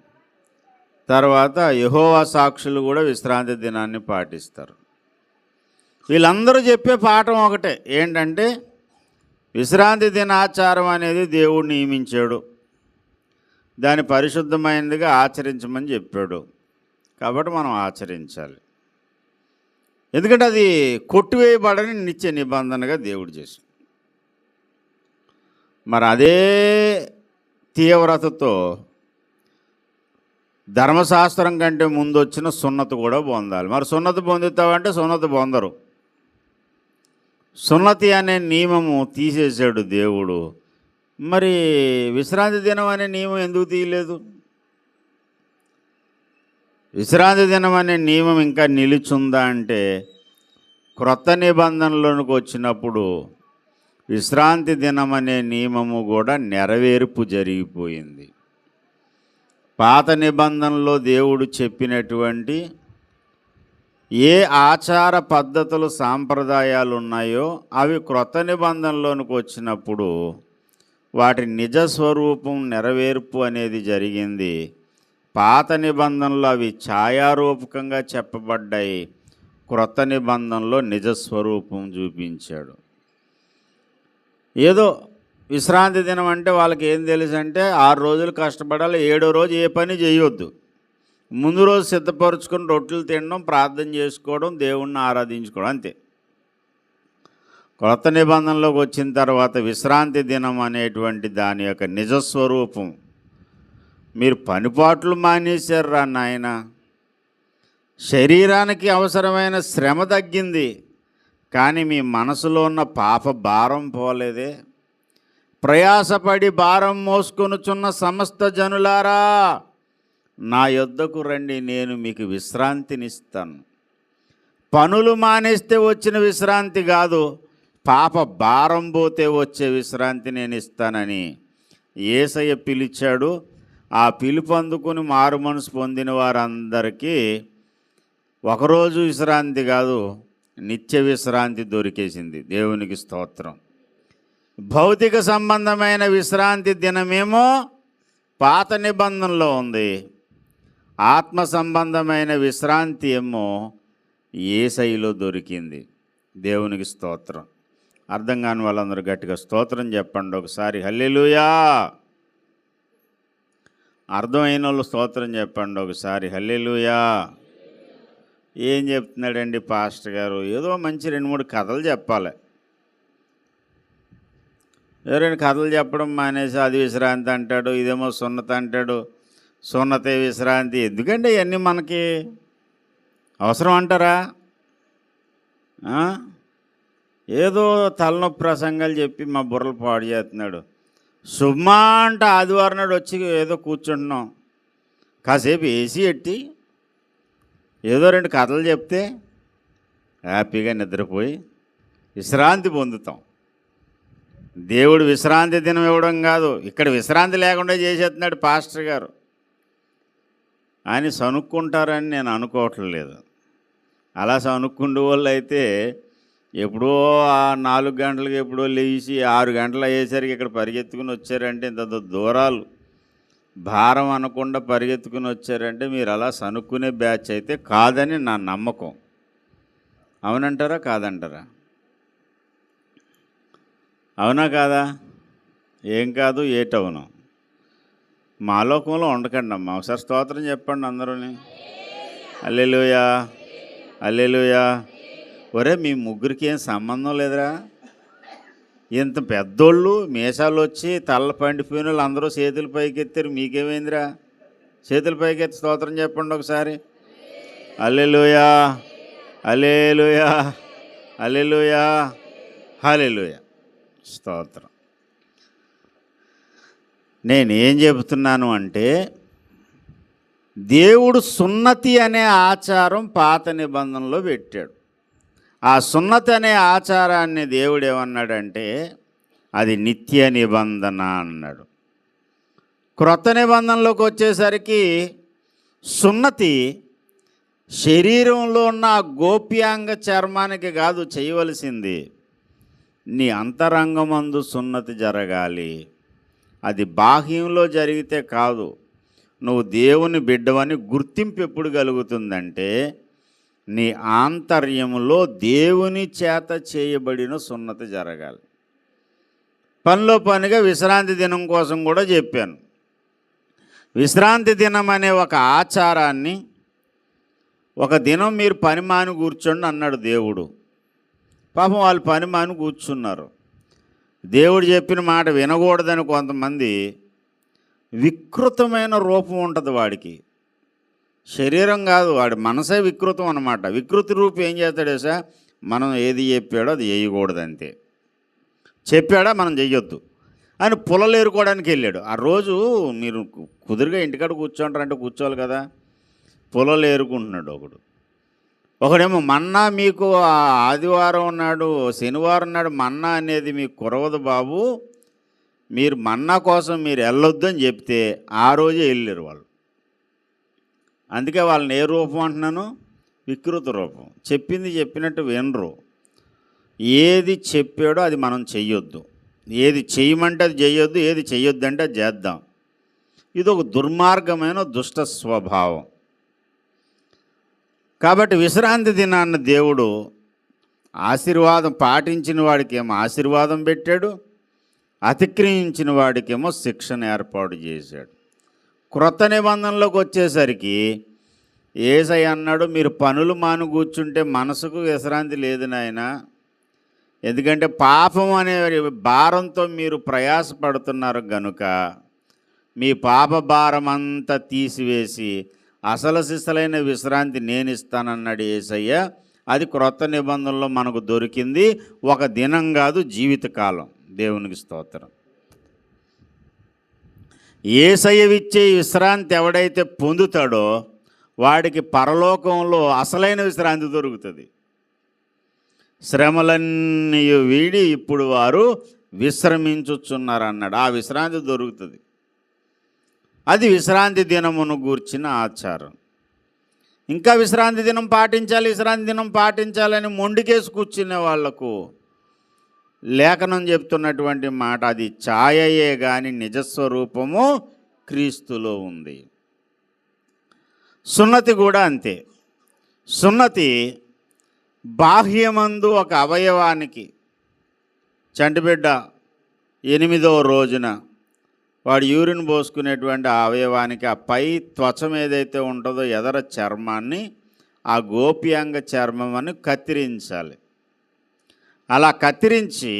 తర్వాత యెహోవా సాక్షులు కూడా విశ్రాంతి దినాన్ని పాటిస్తారు. వీళ్ళందరూ చెప్పే పాఠం ఒకటే, ఏంటంటే విశ్రాంతి దినాచారం అనేది దేవుడు నియమించాడు, దాని పరిశుద్ధమైనదిగా ఆచరించమని చెప్పాడు, కాబట్టి మనం ఆచరించాలి. ఎందుకంటే అది కొట్టివేయబడని నిత్య నిబంధనగా దేవుడు చేశాడు. మరి అదే తీవ్రతతో ధర్మశాస్త్రం కంటే ముందు వచ్చిన సున్నతి కూడా పొందాలి. మరి సున్నతి పొందుతావంటే సున్నతి పొందరు. సున్నతి అనే నియమము తీసేశాడు దేవుడు. మరి విశ్రాంతి దినం అనే నియమం ఎందుకు తీయలేదు? విశ్రాంతి దినం అనే నియమం ఇంకా నిలిచుందా అంటే, క్రొత్త నిబంధనలోనికి వచ్చినప్పుడు విశ్రాంతి దినం అనే నియమము కూడా నెరవేర్పు జరిగిపోయింది. పాత నిబంధనలో దేవుడు చెప్పినటువంటి ఏ ఆచార పద్ధతులు సాంప్రదాయాలు ఉన్నాయో అవి క్రొత్త నిబంధనలోనికి వచ్చినప్పుడు వాటి నిజస్వరూపం నెరవేర్పు అనేది జరిగింది. పాత నిబంధనలో అవి ఛాయారూపకంగా చెప్పబడ్డాయి, క్రొత్త నిబంధనలో నిజస్వరూపం చూపించాడు. ఏదో విశ్రాంతి దినం అంటే వాళ్ళకి ఏం తెలుసు అంటే 6 రోజులు కష్టపడాలి, 7వ రోజు ఏ పని చేయొద్దు. ముందు రోజు సిద్ధపరుచుకొని రొట్టెలు తినడం, ప్రార్థన చేసుకోవడం, దేవుణ్ణి ఆరాధించుకోవడం, అంతే. క్రొత్త నిబంధనలోకి వచ్చిన తర్వాత విశ్రాంతి దినం అనేటువంటి దాని యొక్క నిజస్వరూపం, మీరు పనిపాట్లు మానేశారు నాయన. శరీరానికి అవసరమైన శ్రమ తగ్గింది, కానీ మీ మనసులో ఉన్న పాప భారం పోలేదే. ప్రయాసపడి భారం మోసుకొనుచున్న సమస్త జనులారా, నా యొద్దకు రండి, నేను మీకు విశ్రాంతినిస్తాను. పనులు మానేస్తే వచ్చిన విశ్రాంతి కాదు, పాప భారం పోతే వచ్చే విశ్రాంతి నేను ఇస్తానని యేసయ్య పిలిచాడు. ఆ పిలుపు అందుకుని మారు మనసు పొందిన వారందరికీ ఒకరోజు విశ్రాంతి కాదు, నిత్య విశ్రాంతి దొరికేసింది. దేవునికి స్తోత్రం. భౌతిక సంబంధమైన విశ్రాంతి దినమేమో పాత నిబంధనలో ఉంది, ఆత్మ సంబంధమైన విశ్రాంతి ఏమో యేసయ్యలో దొరికింది. దేవునికి స్తోత్రం. అర్థం కాని వాళ్ళందరూ గట్టిగా స్తోత్రం చెప్పండి ఒకసారి. హల్లెలూయా. అర్థమైన వాళ్ళు స్తోత్రం చెప్పండి ఒకసారి. హల్లెలూయా. ఏం చెప్తున్నాడండి పాస్టర్ గారు? ఏదో మంచి 2-3 కథలు చెప్పాలి. 2 కథలు చెప్పడం మానేసి అది విశ్రాంతి అంటాడు, ఇదేమో సున్నతి అంటాడు. సున్నతే విశ్రాంతి ఎందుకంటే ఇవన్నీ మనకి అవసరం అంటారా? ఏదో తలనొప్పి ప్రసంగాలు చెప్పి మా బుర్రలు పాడు చేస్తున్నాడు. సుమ్మా అంట ఆదివారం నాడు వచ్చి ఏదో కూర్చుంటున్నాం, కాసేపు ఏసీ ఎట్టి ఏదో 2 కథలు చెప్తే హ్యాపీగా నిద్రపోయి విశ్రాంతి పొందుతాం. దేవుడు విశ్రాంతి దినం ఇవ్వడం కాదు, ఇక్కడ విశ్రాంతి లేకుండా చేసేస్తున్నాడు పాస్టర్ గారు అని సనుక్కుంటారని నేను అనుకోవట్లేదు. అలా సనుక్కుండే వాళ్ళు అయితే ఎప్పుడో 4 గంటలకు ఎప్పుడో లేచి 6 గంటలు అయ్యేసరికి ఇక్కడ పరిగెత్తుకుని వచ్చారంటే, ఇంత దూరాలు భారం అనకుండా పరిగెత్తుకుని వచ్చారంటే మీరు అలా సనుక్కునే బ్యాచ్ అయితే కాదని నా నమ్మకం. అవునంటారా కాదంటారా? అవునా కాదా? ఏం కాదు ఏటవును. మా లోకంలో ఉండకండి అమ్మా. ఒకసారి స్తోత్రం చెప్పండి అందరూని. హల్లెలూయా, హల్లెలూయా. ఒరే మీ ముగ్గురికి ఏం సంబంధం లేదురా? ఇంత పెద్దోళ్ళు మీసాలు వచ్చి తల్ల పండిపోయిన వాళ్ళు అందరూ చేతులు పైకెత్తారు, మీకేమైందిరా? చేతులు పైకెత్తి స్తోత్రం చెప్పండి ఒకసారి. హల్లెలూయా, హల్లెలూయా, హల్లెలూయా, హల్లెలూయా. స్తోత్రం. నేనేం చెబుతున్నాను అంటే, దేవుడు సున్నతి అనే ఆచారం పాత నిబంధనలో పెట్టాడు. ఆ సున్నతి అనే ఆచారాన్ని దేవుడు ఏమన్నాడంటే అది నిత్య నిబంధన అన్నాడు. క్రొత్త నిబంధనలోకి వచ్చేసరికి సున్నతి శరీరంలో ఉన్న గోప్యాంగ చర్మానికి కాదు చేయవలసింది, నీ అంతరంగమందు సున్నతి జరగాలి. అది బాహ్యంలో జరిగితే కాదు. నువ్వు దేవుని బిడ్డవని గుర్తింపు ఎప్పుడు కలుగుతుందంటే నీ ఆంతర్యములో దేవుని చేత చేయబడిన సున్నతి జరగాలి. పనిలో పనిగా విశ్రాంతి దినం కోసం కూడా చెప్పాను. విశ్రాంతి దినం అనే ఒక ఆచారాన్ని, ఒక దినం మీరు పని మాని కూర్చోండి అన్నాడు దేవుడు. పాపం వాళ్ళు పని మాని కూర్చున్నారు. దేవుడు చెప్పిన మాట వినకూడదని కొంతమంది, వికృతమైన రూపం ఉంటుంది వాడికి, శరీరం కాదు వాడి మనసే వికృతం అన్నమాట. వికృతి రూపం ఏం చేస్తాడు సార్, మనం ఏది చెప్పాడో అది చేయకూడదు అంతే. చెప్పాడా మనం చెయ్యొద్దు అని పుల్లలేరుకోవడానికి వెళ్ళాడు. ఆ రోజు మీరు కుదురుగా ఇంటికాడ కూర్చోంటారంటే కూర్చోవాలి కదా. పుల్లలేరుకుంటున్నాడు ఒకడేమో మన్నా మీకు ఆదివారం నాడు శనివారం నాడు మన్నా అనేది మీకు కురవదు బాబు, మీరు మన్నా కోసం మీరు వెళ్ళొద్దు అని చెప్తే ఆ రోజే వెళ్ళారు వాళ్ళు. అందుకే వాళ్ళని ఏ రూపం అంటున్నాను, వికృత రూపం. చెప్పింది చెప్పినట్టు వినరు. ఏది చెప్పాడో అది మనం చెయ్యొద్దు, ఏది చేయమంటే అది చేయొద్దు, ఏది చెయ్యొద్దు అంటే అది చేద్దాం. ఇది ఒక దుర్మార్గమైన దుష్ట స్వభావం. కాబట్టి విశ్రాంతి దినాన్ని దేవుడు ఆశీర్వాదం పాటించిన వాడికేమో ఆశీర్వాదం పెట్టాడు, అతిక్రమించిన వాడికేమో శిక్షణ ఏర్పాటు చేశాడు. క్రొత్త నిబంధనలోకి వచ్చేసరికి యేసయ్య అన్నాడు, మీరు పనులు మాను కూర్చుంటే మనసుకు విశ్రాంతి లేదు నాయనా, ఎందుకంటే పాపం అనే భారంతో మీరు ప్రయాసపడుతున్నారు గనుక మీ పాప భారం అంతా తీసివేసి అసలు సిసలైన విశ్రాంతి నేను ఇస్తానన్నాడు యేసయ్య. అది క్రొత్త నిబంధనలో మనకు దొరికింది. ఒక దినం కాదు, జీవితకాలం. దేవునికి స్తోత్రం. యేసయ్య ఇచ్చే విశ్రాంతి ఎవడైతే పొందుతాడో వాడికి పరలోకంలో అసలైన విశ్రాంతి దొరుకుతుంది. శ్రమలన్నీ వీడి ఇప్పుడు వారు విశ్రమించుచున్నారు అన్నాడు. ఆ విశ్రాంతి దొరుకుతుంది. అది విశ్రాంతి దినమును గూర్చిన ఆచారం. ఇంకా విశ్రాంతి దినం పాటించాలి, విశ్రాంతి దినం పాటించాలని మొండికేసి కూర్చునే వాళ్లకు లేఖనం చెప్తున్నటువంటి మాట, అది ఛాయయే కానీ నిజస్వరూపము క్రీస్తులో ఉంది. సున్నతి కూడా అంతే. సున్నతి బాహ్యమందు ఒక అవయవానికి, చంటిబిడ్డ 8వ రోజున వాడు యూరిన్ పోసుకునేటువంటి ఆ అవయవానికి ఆ పై త్వచం ఏదైతే ఉంటుందో ఎదర చర్మాన్ని, ఆ గోప్యాంగ చర్మం అని కత్తిరించాలి. అలా కత్తిరించి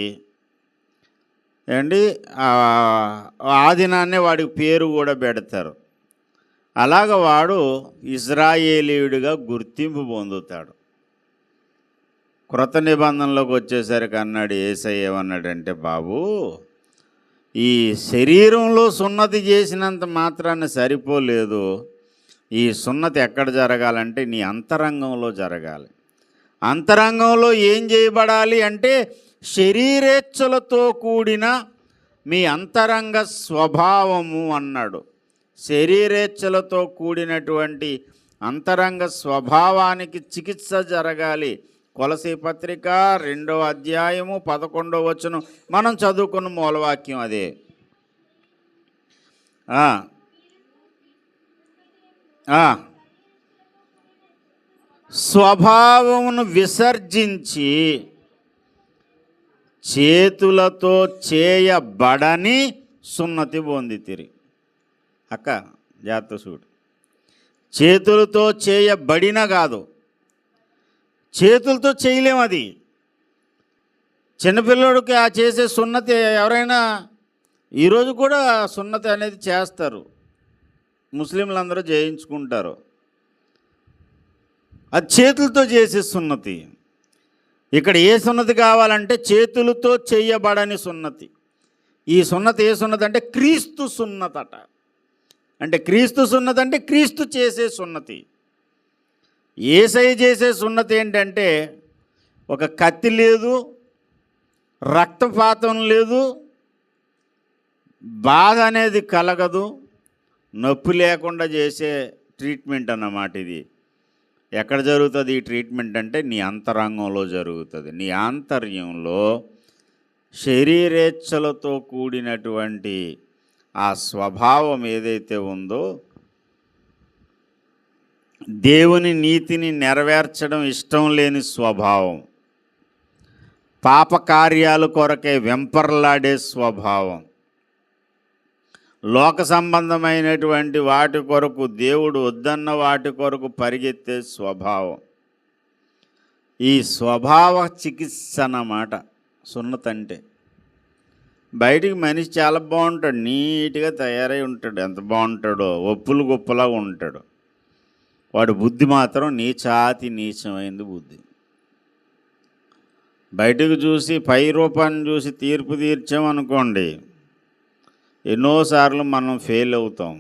ఆ దినాన్నే వాడికి పేరు కూడా పెడతారు. అలాగ వాడు ఇజ్రాయేలీయుడిగా గుర్తింపు పొందుతాడు. క్రొత్త నిబంధనలోకి వచ్చేసరికి అన్నాడు యేసయ్య ఏమన్నాడంటే, బాబు ఈ శరీరంలో సున్నతి చేసినంత మాత్రాన సరిపోలేదు. ఈ సున్నతి ఎక్కడ జరగాలంటే నీ అంతరంగంలో జరగాలి. అంతరంగంలో ఏం చేయబడాలి అంటే శరీరేచ్ఛలతో కూడిన మీ అంతరంగ స్వభావము అన్నాడు. శరీరేచ్ఛలతో కూడినటువంటి అంతరంగ స్వభావానికి చికిత్స జరగాలి. కొలసీ పత్రిక 2వ అధ్యాయము 11వ వచనం మనం చదువుకున్న మూలవాక్యం అదే. స్వభావమును విసర్జించి చేతులతో చేయబడని సున్నతి పొందితిరి. అక్క జాగ్రత్త చూడు, చేతులతో చేయబడిన కాదు, చేతులతో చేయలేము. అది చిన్నపిల్లడికి ఆ చేసే సున్నతి ఎవరైనా ఈరోజు కూడా సున్నతి అనేది చేస్తారు, ముస్లింలందరూ చేయించుకుంటారు. అది చేతులతో చేసే సున్నతి. ఇక్కడ ఏ సున్నతి కావాలంటే చేతులతో చేయబడని సున్నతి. ఈ సున్నతి ఏ సున్నతి అంటే క్రీస్తు సున్నతట. అంటే క్రీస్తు సున్నతి అంటే క్రీస్తు చేసే సున్నతి. యేసయ్య చేసే సున్నతి ఏంటంటే ఒక కత్తి లేదు, రక్తపాతం లేదు, బాధ అనేది కలగదు, నొప్పి లేకుండా చేసే ట్రీట్మెంట్ అన్నమాట. ఇది ఎక్కడ జరుగుతుంది ఈ ట్రీట్మెంట్ అంటే నీ అంతరంగంలో జరుగుతుంది. నీ ఆంతర్యంలో శరీరేచ్ఛలతో కూడినటువంటి ఆ స్వభావం ఏదైతే ఉందో దేవుని నీతిని నెరవేర్చడం ఇష్టం లేని స్వభావం, పాపకార్యాల కొరకే వెంపర్లాడే స్వభావం, లోక సంబంధమైనటువంటి వాటి కొరకు, దేవుడు వద్దన్న వాటి కొరకు పరిగెత్తే స్వభావం. ఈ స్వభావ చికిత్స అన్నమాట సున్నతంటే. బయటికి మనిషి చాలా బాగుంటాడు, నీట్గా తయారై ఉంటాడు, ఎంత బాగుంటాడో, ఒప్పులు గొప్పలాగా ఉంటాడు. వాడు బుద్ధి మాత్రం నీచాతి నీచమైంది బుద్ధి. బయటకు చూసి పై రూపాన్ని చూసి తీర్పు తీర్చామనుకోండి, ఎన్నోసార్లు మనం ఫెయిల్ అవుతాం.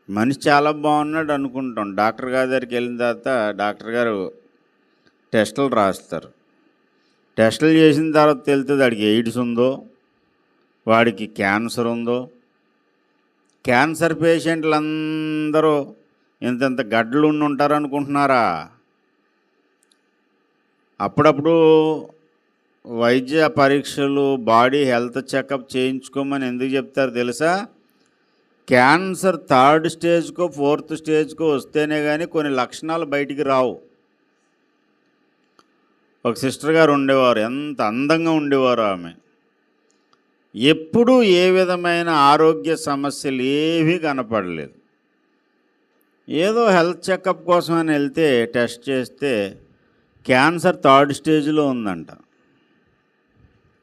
మనిషి చాలా బాగున్నాడు అనుకుంటాం. డాక్టర్ గారి దగ్గరికి వెళ్ళిన తర్వాత డాక్టర్ గారు టెస్టులు రాస్తారు. టెస్టులు చేసిన తర్వాత తెలుస్తుంది వాడికి ఎయిడ్స్ ఉందో, వాడికి క్యాన్సర్ ఉందో. క్యాన్సర్ పేషెంట్లు అందరూ ఇంతంత గడ్డలు ఉండి ఉంటారు అనుకుంటున్నారా? అప్పుడప్పుడు వైద్య పరీక్షలు, బాడీ హెల్త్ చెకప్ చేయించుకోమని ఎందుకు చెప్తారు తెలుసా? క్యాన్సర్ 3rd స్టేజ్కో 4th స్టేజ్కో వస్తేనే కానీ కొన్ని లక్షణాలు బయటికి రావు. ఒక సిస్టర్ గారు ఉండేవారు, ఎంత అందంగా ఉండేవారు ఆమె. ఎప్పుడూ ఏ విధమైన ఆరోగ్య సమస్యలు ఏవీ కనపడలేదు. ఏదో హెల్త్ చెకప్ కోసం అని వెళ్తే టెస్ట్ చేస్తే క్యాన్సర్ 3rd స్టేజ్లో ఉందంట.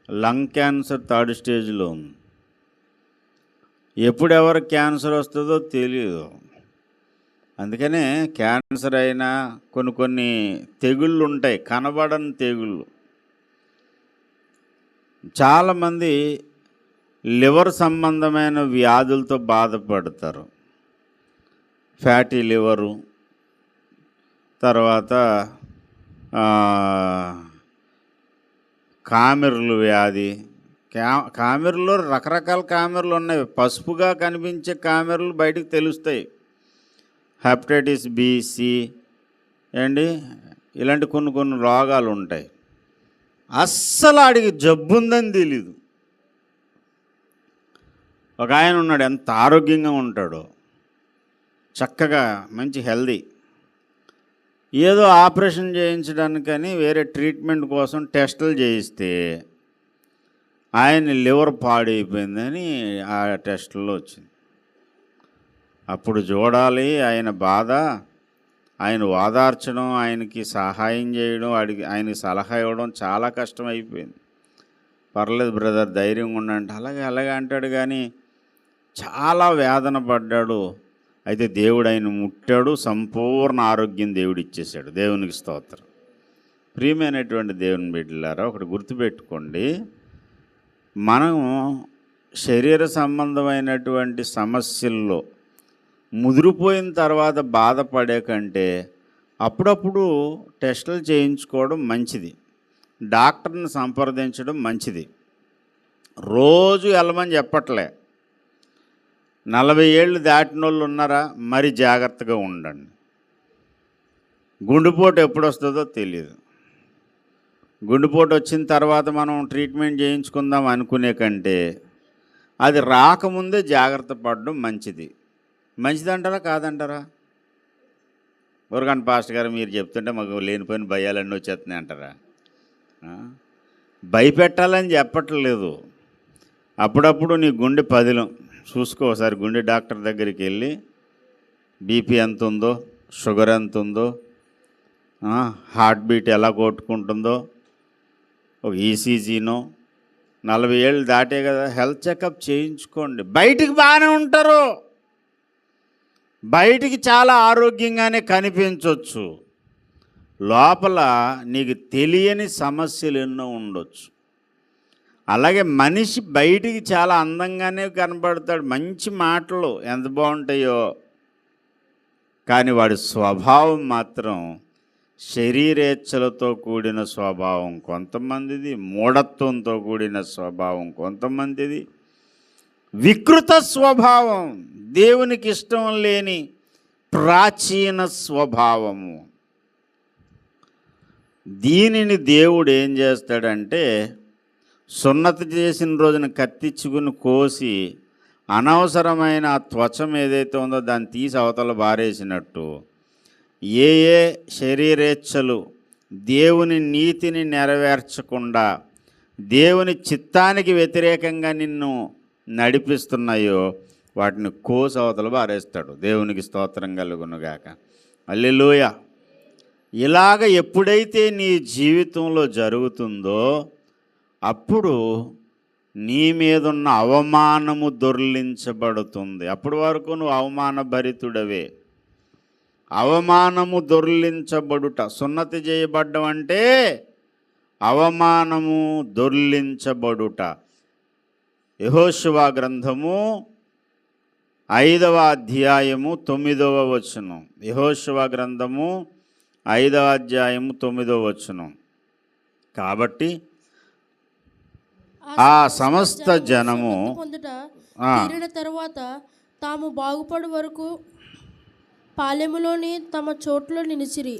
లంగ్ క్యాన్సర్ 3rd స్టేజ్లో ఉంది. ఎప్పుడు ఎవరికి క్యాన్సర్ వస్తుందో తెలియదు. అందుకనే క్యాన్సర్ అయినా కొన్ని తెగుళ్ళు ఉంటాయి, కనబడని తెగుళ్ళు. చాలామంది లివర్ సంబంధమైన వ్యాధులతో బాధపడతారు. ఫ్యాటీ లివరు, తర్వాత కామెర్లు వ్యాధి. కామెర్లో రకరకాల కామెర్లు ఉన్నాయి. పసుపుగా కనిపించే కామెర్లు బయటికి తెలుస్తాయి. హెపటైటిస్ బి, సి అండి, ఇలాంటి కొన్ని రోగాలు ఉంటాయి. అస్సలు ఆడికి జబ్బు ఉందని తెలీదు. ఒక ఆయన ఉన్నాడు, ఎంత ఆరోగ్యంగా ఉంటాడో, చక్కగా మంచి హెల్దీ. ఏదో ఆపరేషన్ చేయించడానికని వేరే ట్రీట్మెంట్ కోసం టెస్టులు చేయిస్తే ఆయన లివర్ పాడైపోయిందని ఆ టెస్టుల్లో వచ్చింది. అప్పుడు చూడాలి ఆయన బాధ, ఆయన ఓదార్చడం, ఆయనకి సహాయం చేయడం, ఆయనకి సలహా ఇవ్వడం చాలా కష్టమైపోయింది. పర్లేదు బ్రదర్, ధైర్యంగా ఉండంటే అలాగే అంటాడు. కానీ చాలా వేదన పడ్డాడు. అయితే దేవుడు ఆయన ముట్టాడు, సంపూర్ణ ఆరోగ్యం దేవుడు ఇచ్చేశాడు. దేవునికి స్తోత్రం. ప్రియమైనటువంటి దేవుని బిడ్డలారా, ఒకటి గుర్తుపెట్టుకోండి, మనం శరీర సంబంధమైనటువంటి సమస్యల్లో ముదిరిపోయిన తర్వాత బాధపడే కంటే అప్పుడప్పుడు టెస్టులు చేయించుకోవడం మంచిది, డాక్టర్ని సంప్రదించడం మంచిది. రోజు వెళ్ళమని చెప్పట్లే. 40 ఏళ్ళు దాటిన వాళ్ళు ఉన్నారా, మరి జాగ్రత్తగా ఉండండి. గుండెపోటు ఎప్పుడు వస్తుందో తెలియదు. గుండెపోటు వచ్చిన తర్వాత మనం ట్రీట్మెంట్ చేయించుకుందాం అనుకునే కంటే అది రాకముందే జాగ్రత్త పడడం మంచిది. మంచిదంటారా కాదంటారా? ఊరకండి పాస్టర్ గారు, మీరు చెప్తుంటే మాకు లేనిపోయిన భయాలన్నీ వచ్చేస్తున్నాయి అంటారా? భయపెట్టాలని చెప్పట్లేదు. అప్పుడప్పుడు నీ గుండె పదిలం చూసుకో. ఒకసారి గుండె డాక్టర్ దగ్గరికి వెళ్ళి బీపీ ఎంత ఉందో, షుగర్ ఎంత ఉందో, హార్ట్ బీట్ ఎలా కొట్టుకుంటుందో ఒక ఈసీజీనో. 40 ఏళ్ళు దాటే కదా, హెల్త్ చెకప్ చేయించుకోండి. బయటికి బాగానే ఉంటారు, బయటికి చాలా ఆరోగ్యంగానే కనిపించవచ్చు, లోపల నీకు తెలియని సమస్యలు ఎన్నో ఉండొచ్చు. అలాగే మనిషి బయటికి చాలా అందంగానే కనబడతాడు, మంచి మాటలు ఎంత బాగుంటాయో, కానీ వాడి స్వభావం మాత్రం శరీరేచ్ఛలతో కూడిన స్వభావం కొంతమందిది, మూఢత్వంతో కూడిన స్వభావం కొంతమందిది, వికృత స్వభావం, దేవునికి ఇష్టం లేని ప్రాచీన స్వభావము. దీనిని దేవుడు ఏం చేస్తాడంటే సున్నతి చేసిన రోజున కత్తిచ్చుకుని కోసి అనవసరమైన ఆ త్వచం ఏదైతే ఉందో దాన్ని తీసి అవతల బారేసినట్టు ఏ ఏ శరీరేచ్ఛలు దేవుని నీతిని నెరవేర్చకుండా దేవుని చిత్తానికి వ్యతిరేకంగా నిన్ను నడిపిస్తున్నాయో వాటిని కోసి అవతల బారేస్తాడు. దేవునికి స్తోత్రం కలుగునుగాక. హల్లెలూయా. ఇలాగ ఎప్పుడైతే నీ జీవితంలో జరుగుతుందో అప్పుడు నీ మీదున్న అవమానము దొర్లించబడుతుంది. అప్పటి వరకు నువ్వు అవమానభరితుడవే. అవమానము దొర్లించబడుట, సున్నతి చేయబడ్డం అంటే అవమానము దొర్లించబడుట. యెహోషువ గ్రంథము 5వ అధ్యాయము 9వ వచనం. యెహోషువ గ్రంథము 5వ అధ్యాయము 9వ వచనం. కాబట్టి ఆ సమస్త జనము పొందుట తీరిన తరువాత తాము బాగుపడు వరకు పాలెములోని తమ చోట్లో నిలిచిరి.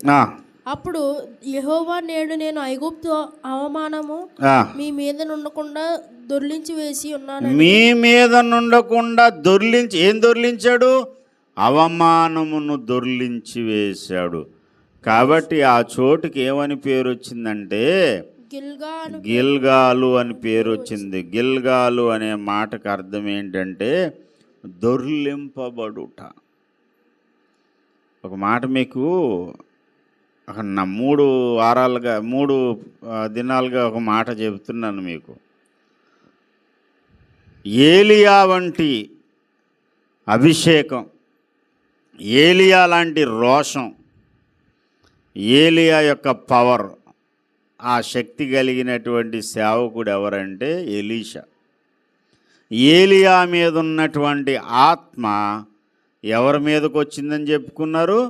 అప్పుడు యెహోవా, నేడు నేను ఐగుప్తు అవమానము మీ మీద నుండకుండా దొర్లించి వేసి ఉన్నాను. మీ మీద నుండకుండా దొర్లించి, ఏం దొర్లించాడు? అవమానమును దొర్లించి వేశాడు. కాబట్టి ఆ చోటుకి ఏమని పేరు వచ్చిందంటే గిల్గాలు అని పేరు వచ్చింది. గిల్గాలు అనే మాటకు అర్థం ఏంటంటే దొర్లింపబడుట. ఒక మాట మీకు 3 దినాలుగా ఒక మాట చెబుతున్నాను మీకు. ఏలియా వంటి అభిషేకం, ఏలియా లాంటి రోషం, ఏలియా యొక్క పవర్, ఆ శక్తి కలిగినటువంటి సేవకుడు ఎవరంటే ఎలీషా. ఏలియా మీద ఉన్నటువంటి ఆత్మ ఎవరి మీదకి వచ్చిందని చెప్పుకున్నారు?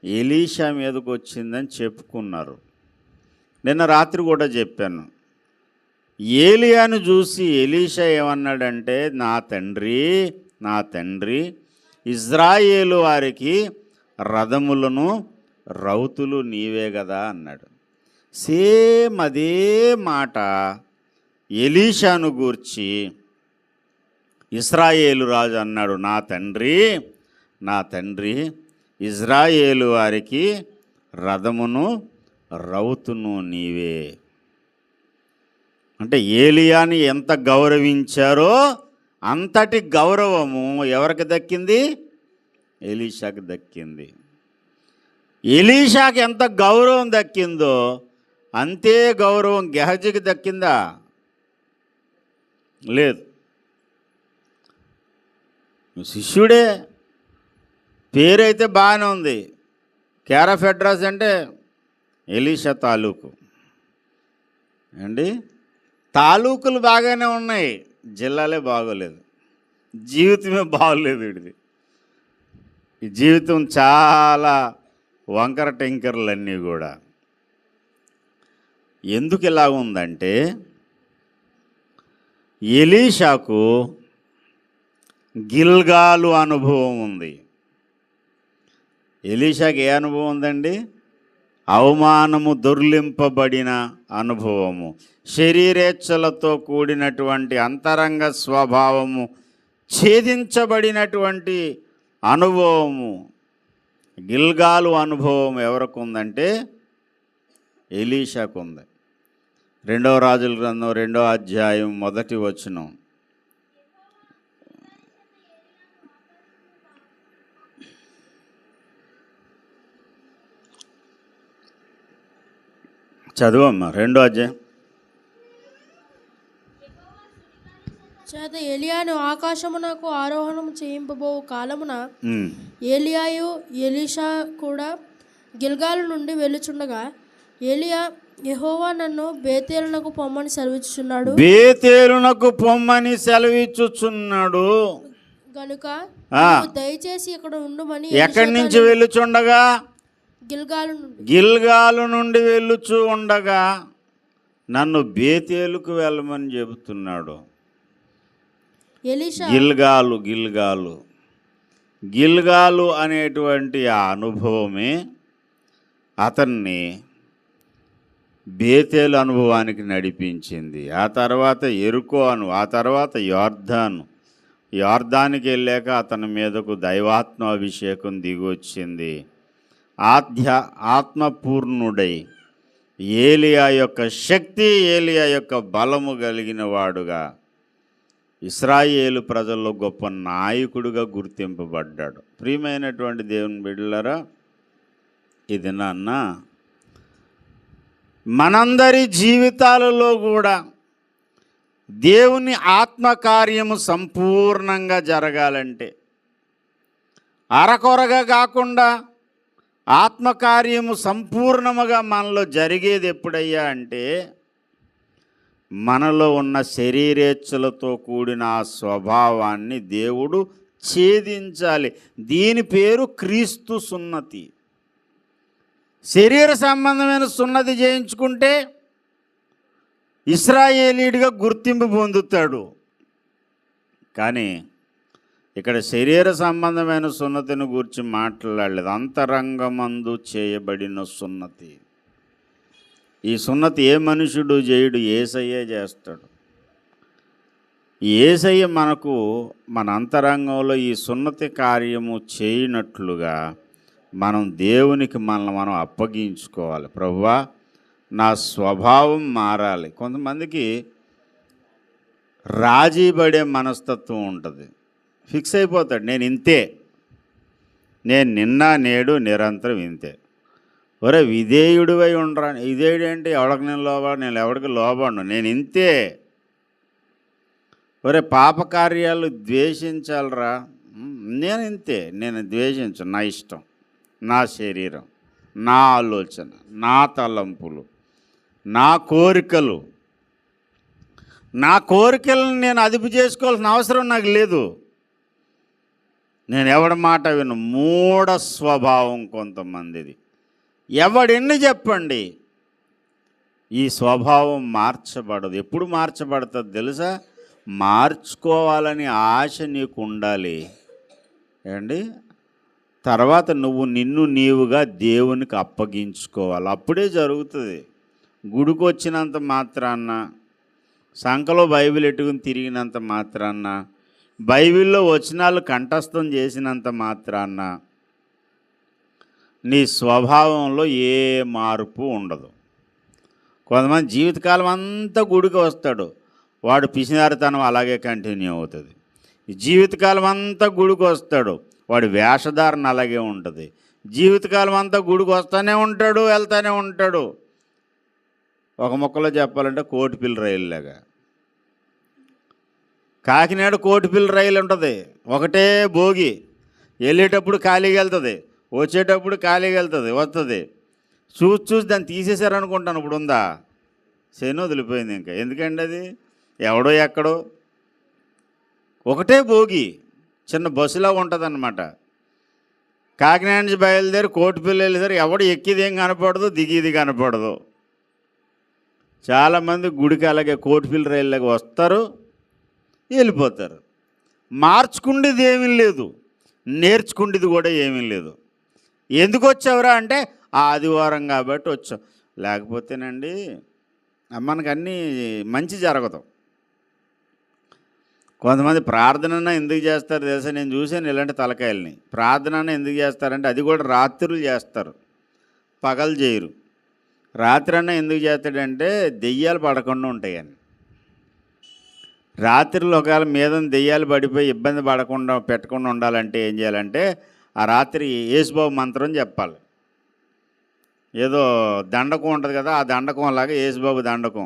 ఎలీషా మీదకి వచ్చిందని చెప్పుకున్నారు. నిన్న రాత్రి కూడా చెప్పాను. ఏలియాను చూసి ఎలీషా ఏమన్నాడంటే, నా తండ్రి ఇజ్రాయేలు వారికి రథములను రౌతులు నీవే కదా అన్నాడు. సేమ్ అదే మాట ఎలీషాను గూర్చి ఇశ్రాయేలు రాజు అన్నాడు, నా తండ్రి ఇజ్రాయేలు వారికి రథమును రౌతును నీవే. అంటే ఏలియాని ఎంత గౌరవించారో అంతటి గౌరవము ఎవరికి దక్కింది? ఎలీషాకి దక్కింది. ఎలీషాకి ఎంత గౌరవం దక్కిందో అంతే గౌరవం గెహజీకి దక్కిందా? లేదు. శిష్యుడే, పేరైతే బాగానే ఉంది. కేర్ ఆఫ్ అడ్రస్ అంటే ఎలీషా తాలూకు అండి. తాలూకులు బాగానే ఉన్నాయి, జిల్లాలే బాగోలేదు, జీవితమే బాగోలేదు. వీడిది ఈ జీవితం చాలా వంకర టెంకర్లన్నీ కూడా. ఎందుకు ఇలా ఉందంటే ఎలీషాకు గిల్గాలు అనుభవం ఉంది. ఎలీషాకి ఏ అనుభవం ఉందండి? అవమానము దొర్లింపబడిన అనుభవము, శరీరేచ్ఛలతో కూడినటువంటి అంతరంగ స్వభావము ఛేదించబడినటువంటి అనుభవము. గిల్గాలు అనుభవం ఎవరికి ఉందంటే ఎలీషాకు ఉంది. 2వ రాజుల గ్రంథం 2వ అధ్యాయం 1వ వచనం. చదువమ్మా 2వ అధ్యాయం. చేత ఏలియాను ఆకాశమునకు ఆరోహణం చేయింపబో కాలమున ఏలియాయు ఎలీషా కూడా గిల్గాలు నుండి వెళ్ళుచుండగా ఏలియా, యెహోవా నన్ను బేతేలునకు పొమ్మని సెలవిచ్చుచున్నాడు గనుక దయచేసి ఇక్కడ ఉండుమని. ఎక్కడి నుంచి వెళ్ళుచుండగా? గిల్గాలు నుండి వెళ్ళుచూ ఉండగా నన్ను బేతేలుకు వెళ్ళమని చెబుతున్నాడు. గిల్గాలు అనేటువంటి ఆ అనుభవమే అతన్ని బేతేలు అనుభవానికి నడిపించింది. ఆ తర్వాత ఎరుకో ఆ తర్వాత యోర్దానికి వెళ్ళాక అతని మీదకు దైవాత్మ అభిషేకం దిగొచ్చింది. ఆత్మపూర్ణుడై ఏలియా యొక్క శక్తి, ఏలియా యొక్క బలము కలిగిన వాడుగా ఇశ్రాయేలు ప్రజల్లో గొప్ప నాయకుడిగా గుర్తింపబడ్డాడు. ప్రియమైనటువంటి దేవుని బిడ్డలారా, ఇది నాన్న మనందరి జీవితాలలో కూడా దేవుని ఆత్మకార్యము సంపూర్ణంగా జరగాలంటే, అరకొరగా కాకుండా ఆత్మకార్యము సంపూర్ణముగా మనలో జరిగేది ఎప్పుడయ్యా అంటే, మనలో ఉన్న శరీరేచ్ఛలతో కూడిన ఆ స్వభావాన్ని దేవుడు ఛేదించాలి. దీని పేరు క్రీస్తు సున్నతి. శరీర సంబంధమైన సున్నతి చేయించుకుంటే ఇశ్రాయేలీయుడిగా గుర్తింపు పొందుతాడు. కానీ ఇక్కడ శరీర సంబంధమైన సున్నతిని గురించి మాట్లాడలేదు, అంతరంగమందు చేయబడిన సున్నతి. ఈ సున్నతి ఏ మనుషుడు చేయడు, యేసయ్యే చేస్తాడు. యేసయ్య మనకు మన అంతరంగంలో ఈ సున్నతి కార్యము చేయనట్లుగా మనం దేవునికి మనల్ని మనం అప్పగించుకోవాలి. ప్రభువా, నా స్వభావం మారాలి. కొంతమందికి రాజీ పడే మనస్తత్వం ఉంటుంది. ఫిక్స్ అయిపోతాడు, నేను ఇంతే, నేను నిన్న నేడు నిరంతరం ఇంతే. ఒరే విధేయుడివై ఉండరా. విధేయుడు ఏంటి? ఎవడికి నేను లోబడి, నేను ఎవడికి లోబడను, నేను ఇంతే. ఒరే పాపకార్యాలు ద్వేషించాలరా, నేను ఇంతే, నేను ద్వేషించను, నా ఇష్టం, నా శరీరం, నా ఆలోచన, నా తలంపులు, నా కోరికలను నేను అదుపు చేసుకోవాల్సిన అవసరం నాకు లేదు. నేను ఎవడి మాట విను. మూఢ స్వభావం కొంతమందిది. ఎవడెన్ని చెప్పండి, ఈ స్వభావం మార్చబడదు. ఎప్పుడు మార్చబడుతుంది తెలుసా? మార్చుకోవాలని ఆశ నీకు ఉండాలి ఏమండి. తర్వాత నువ్వు నిన్ను నీవుగా దేవునికి అప్పగించుకోవాలి. అప్పుడే జరుగుతుంది. గుడికి వచ్చినంత మాత్రాన్న, సంకలో బైబిల్ ఎట్టుకుని తిరిగినంత మాత్రాన్న, బైబిల్లో వచనాలు కంఠస్థం చేసినంత మాత్రాన్న నీ స్వభావంలో ఏ మార్పు ఉండదు. కొంతమంది జీవితకాలం అంతా గుడికి వస్తాడు, వాడు పిసినారితనం అలాగే కంటిన్యూ అవుతుంది. జీవితకాలం అంతా గుడికి వస్తాడు, వాడి వేషధారణ అలాగే ఉంటుంది. జీవితకాలం అంతా గుడికి వస్తూనే ఉంటాడు, వెళ్తూనే ఉంటాడు. ఒక ముక్కలో చెప్పాలంటే కోటిపిల్ల రైలులాగా. కాకినాడ కోటిపిల్ల రైలు ఉంటుంది, ఒకటే భోగి. వెళ్ళేటప్పుడు ఖాళీగా వెళ్తుంది, వచ్చేటప్పుడు ఖాళీగా వెళ్తుంది, వస్తుంది. చూసి దాన్ని తీసేశారనుకుంటాను. ఇప్పుడు ఉందా? శని వదిలిపోయింది. ఇంకా ఎందుకండి అది? ఎవడో ఎక్కడో ఒకటే భోగి, చిన్న బస్సులా ఉంటుంది అన్నమాట. కాకినాడ నుంచి బయలుదేరి కోటిపిల్ల వెళ్ళేసరి ఎవడు ఎక్కిది ఏం కనపడదు, దిగిది కనపడదు. చాలామంది గుడికి అలాగే కోటిపిల్ల రైలులాగా వస్తారు, వెళ్ళిపోతారు. మార్చుకుండేది ఏమీ లేదు, నేర్చుకుండేది కూడా ఏమీ లేదు. ఎందుకు వచ్చావురా అంటే ఆదివారం కాబట్టి వచ్చావు. లేకపోతేనండి మనకు అన్నీ మంచి జరగదు. కొంతమంది ప్రార్థన ఎందుకు చేస్తారు తెలుసా? నేను చూశాను ఇలాంటి తలకాయలని. ప్రార్థన ఎందుకు చేస్తారంటే అది కూడా రాత్రులు చేస్తారు, పగలు చేయరు. రాత్రి అన్న ఎందుకు చేస్తాడంటే దెయ్యాలు పడకుండా ఉంటాయని. రాత్రిలో ఒకవేళ మీద దెయ్యాలు పడిపోయి ఇబ్బంది పెట్టకుండా ఉండాలంటే ఏం చేయాలంటే ఆ రాత్రి యేసుబాబు మంత్రం చెప్పాలి. ఏదో దండకం ఉంటుంది కదా, ఆ దండకం అలాగా యేసుబాబు దండకం.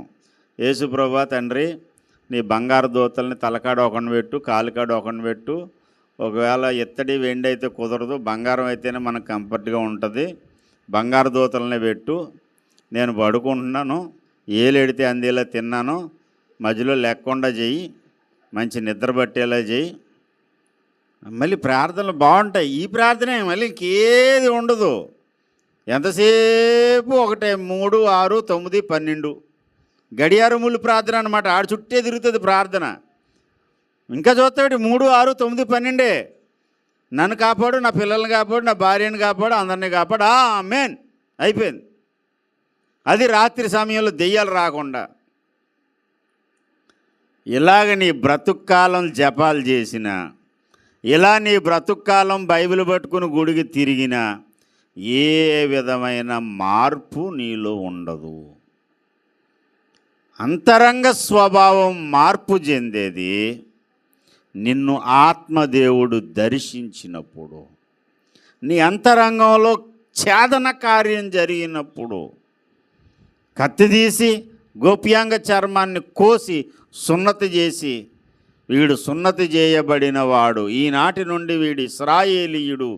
యేసు ప్రభువా తండ్రి, నీ బంగారు దూతల్ని తలకాడ ఒకని పెట్టు, కాలుకాడ ఒకని పెట్టు. ఒకవేళ ఇత్తడి వెండి అయితే కుదరదు, బంగారం అయితేనే మనకు కంఫర్ట్గా ఉంటుంది. బంగారు దూతలనే పెట్టు. నేను పడుకుంటున్నాను, ఏలెడితే అందేలా తిన్నాను, మధ్యలో లేకుండా చెయ్యి, మంచి నిద్ర పట్టేలా చెయ్యి. మళ్ళీ ప్రార్థనలు బాగుంటాయి. ఈ ప్రార్థనే, మళ్ళీ ఇంకేది ఉండదు. ఎంతసేపు ఒకటే 3, 6, 9, 12 గడియారములు ప్రార్థన అనమాట. ఆడు చుట్టే తిరుగుతుంది ప్రార్థన. ఇంకా చూస్తాడు 3, 6, 9, 12. నన్ను కాపాడు, నా పిల్లల్ని కాపాడు, నా భార్యని కాపాడు, అందరినీ కాపాడు. ఆమేన్, అయిపోయింది. అది రాత్రి సమయంలో దెయ్యాలు రాకుండా. ఇలాగ నీ బ్రతుక్కాలం జపాలు చేసిన, ఇలా నీ బ్రతుక్కాలం బైబిల్ పట్టుకుని గుడికి తిరిగిన ఏ విధమైన మార్పు నీలో ఉండదు. అంతరంగ స్వభావం మార్పు చెందేది నిన్ను ఆత్మదేవుడు దర్శించినప్పుడు, నీ అంతరంగంలో ఛేదన కార్యం జరిగినప్పుడు. కత్తి తీసి గోప్యాంగ చర్మాన్ని కోసి సున్నతి చేసి, వీడు సున్నతి చేయబడిన వాడు, ఈనాటి నుండి వీడు ఇశ్రాయేలీయుడు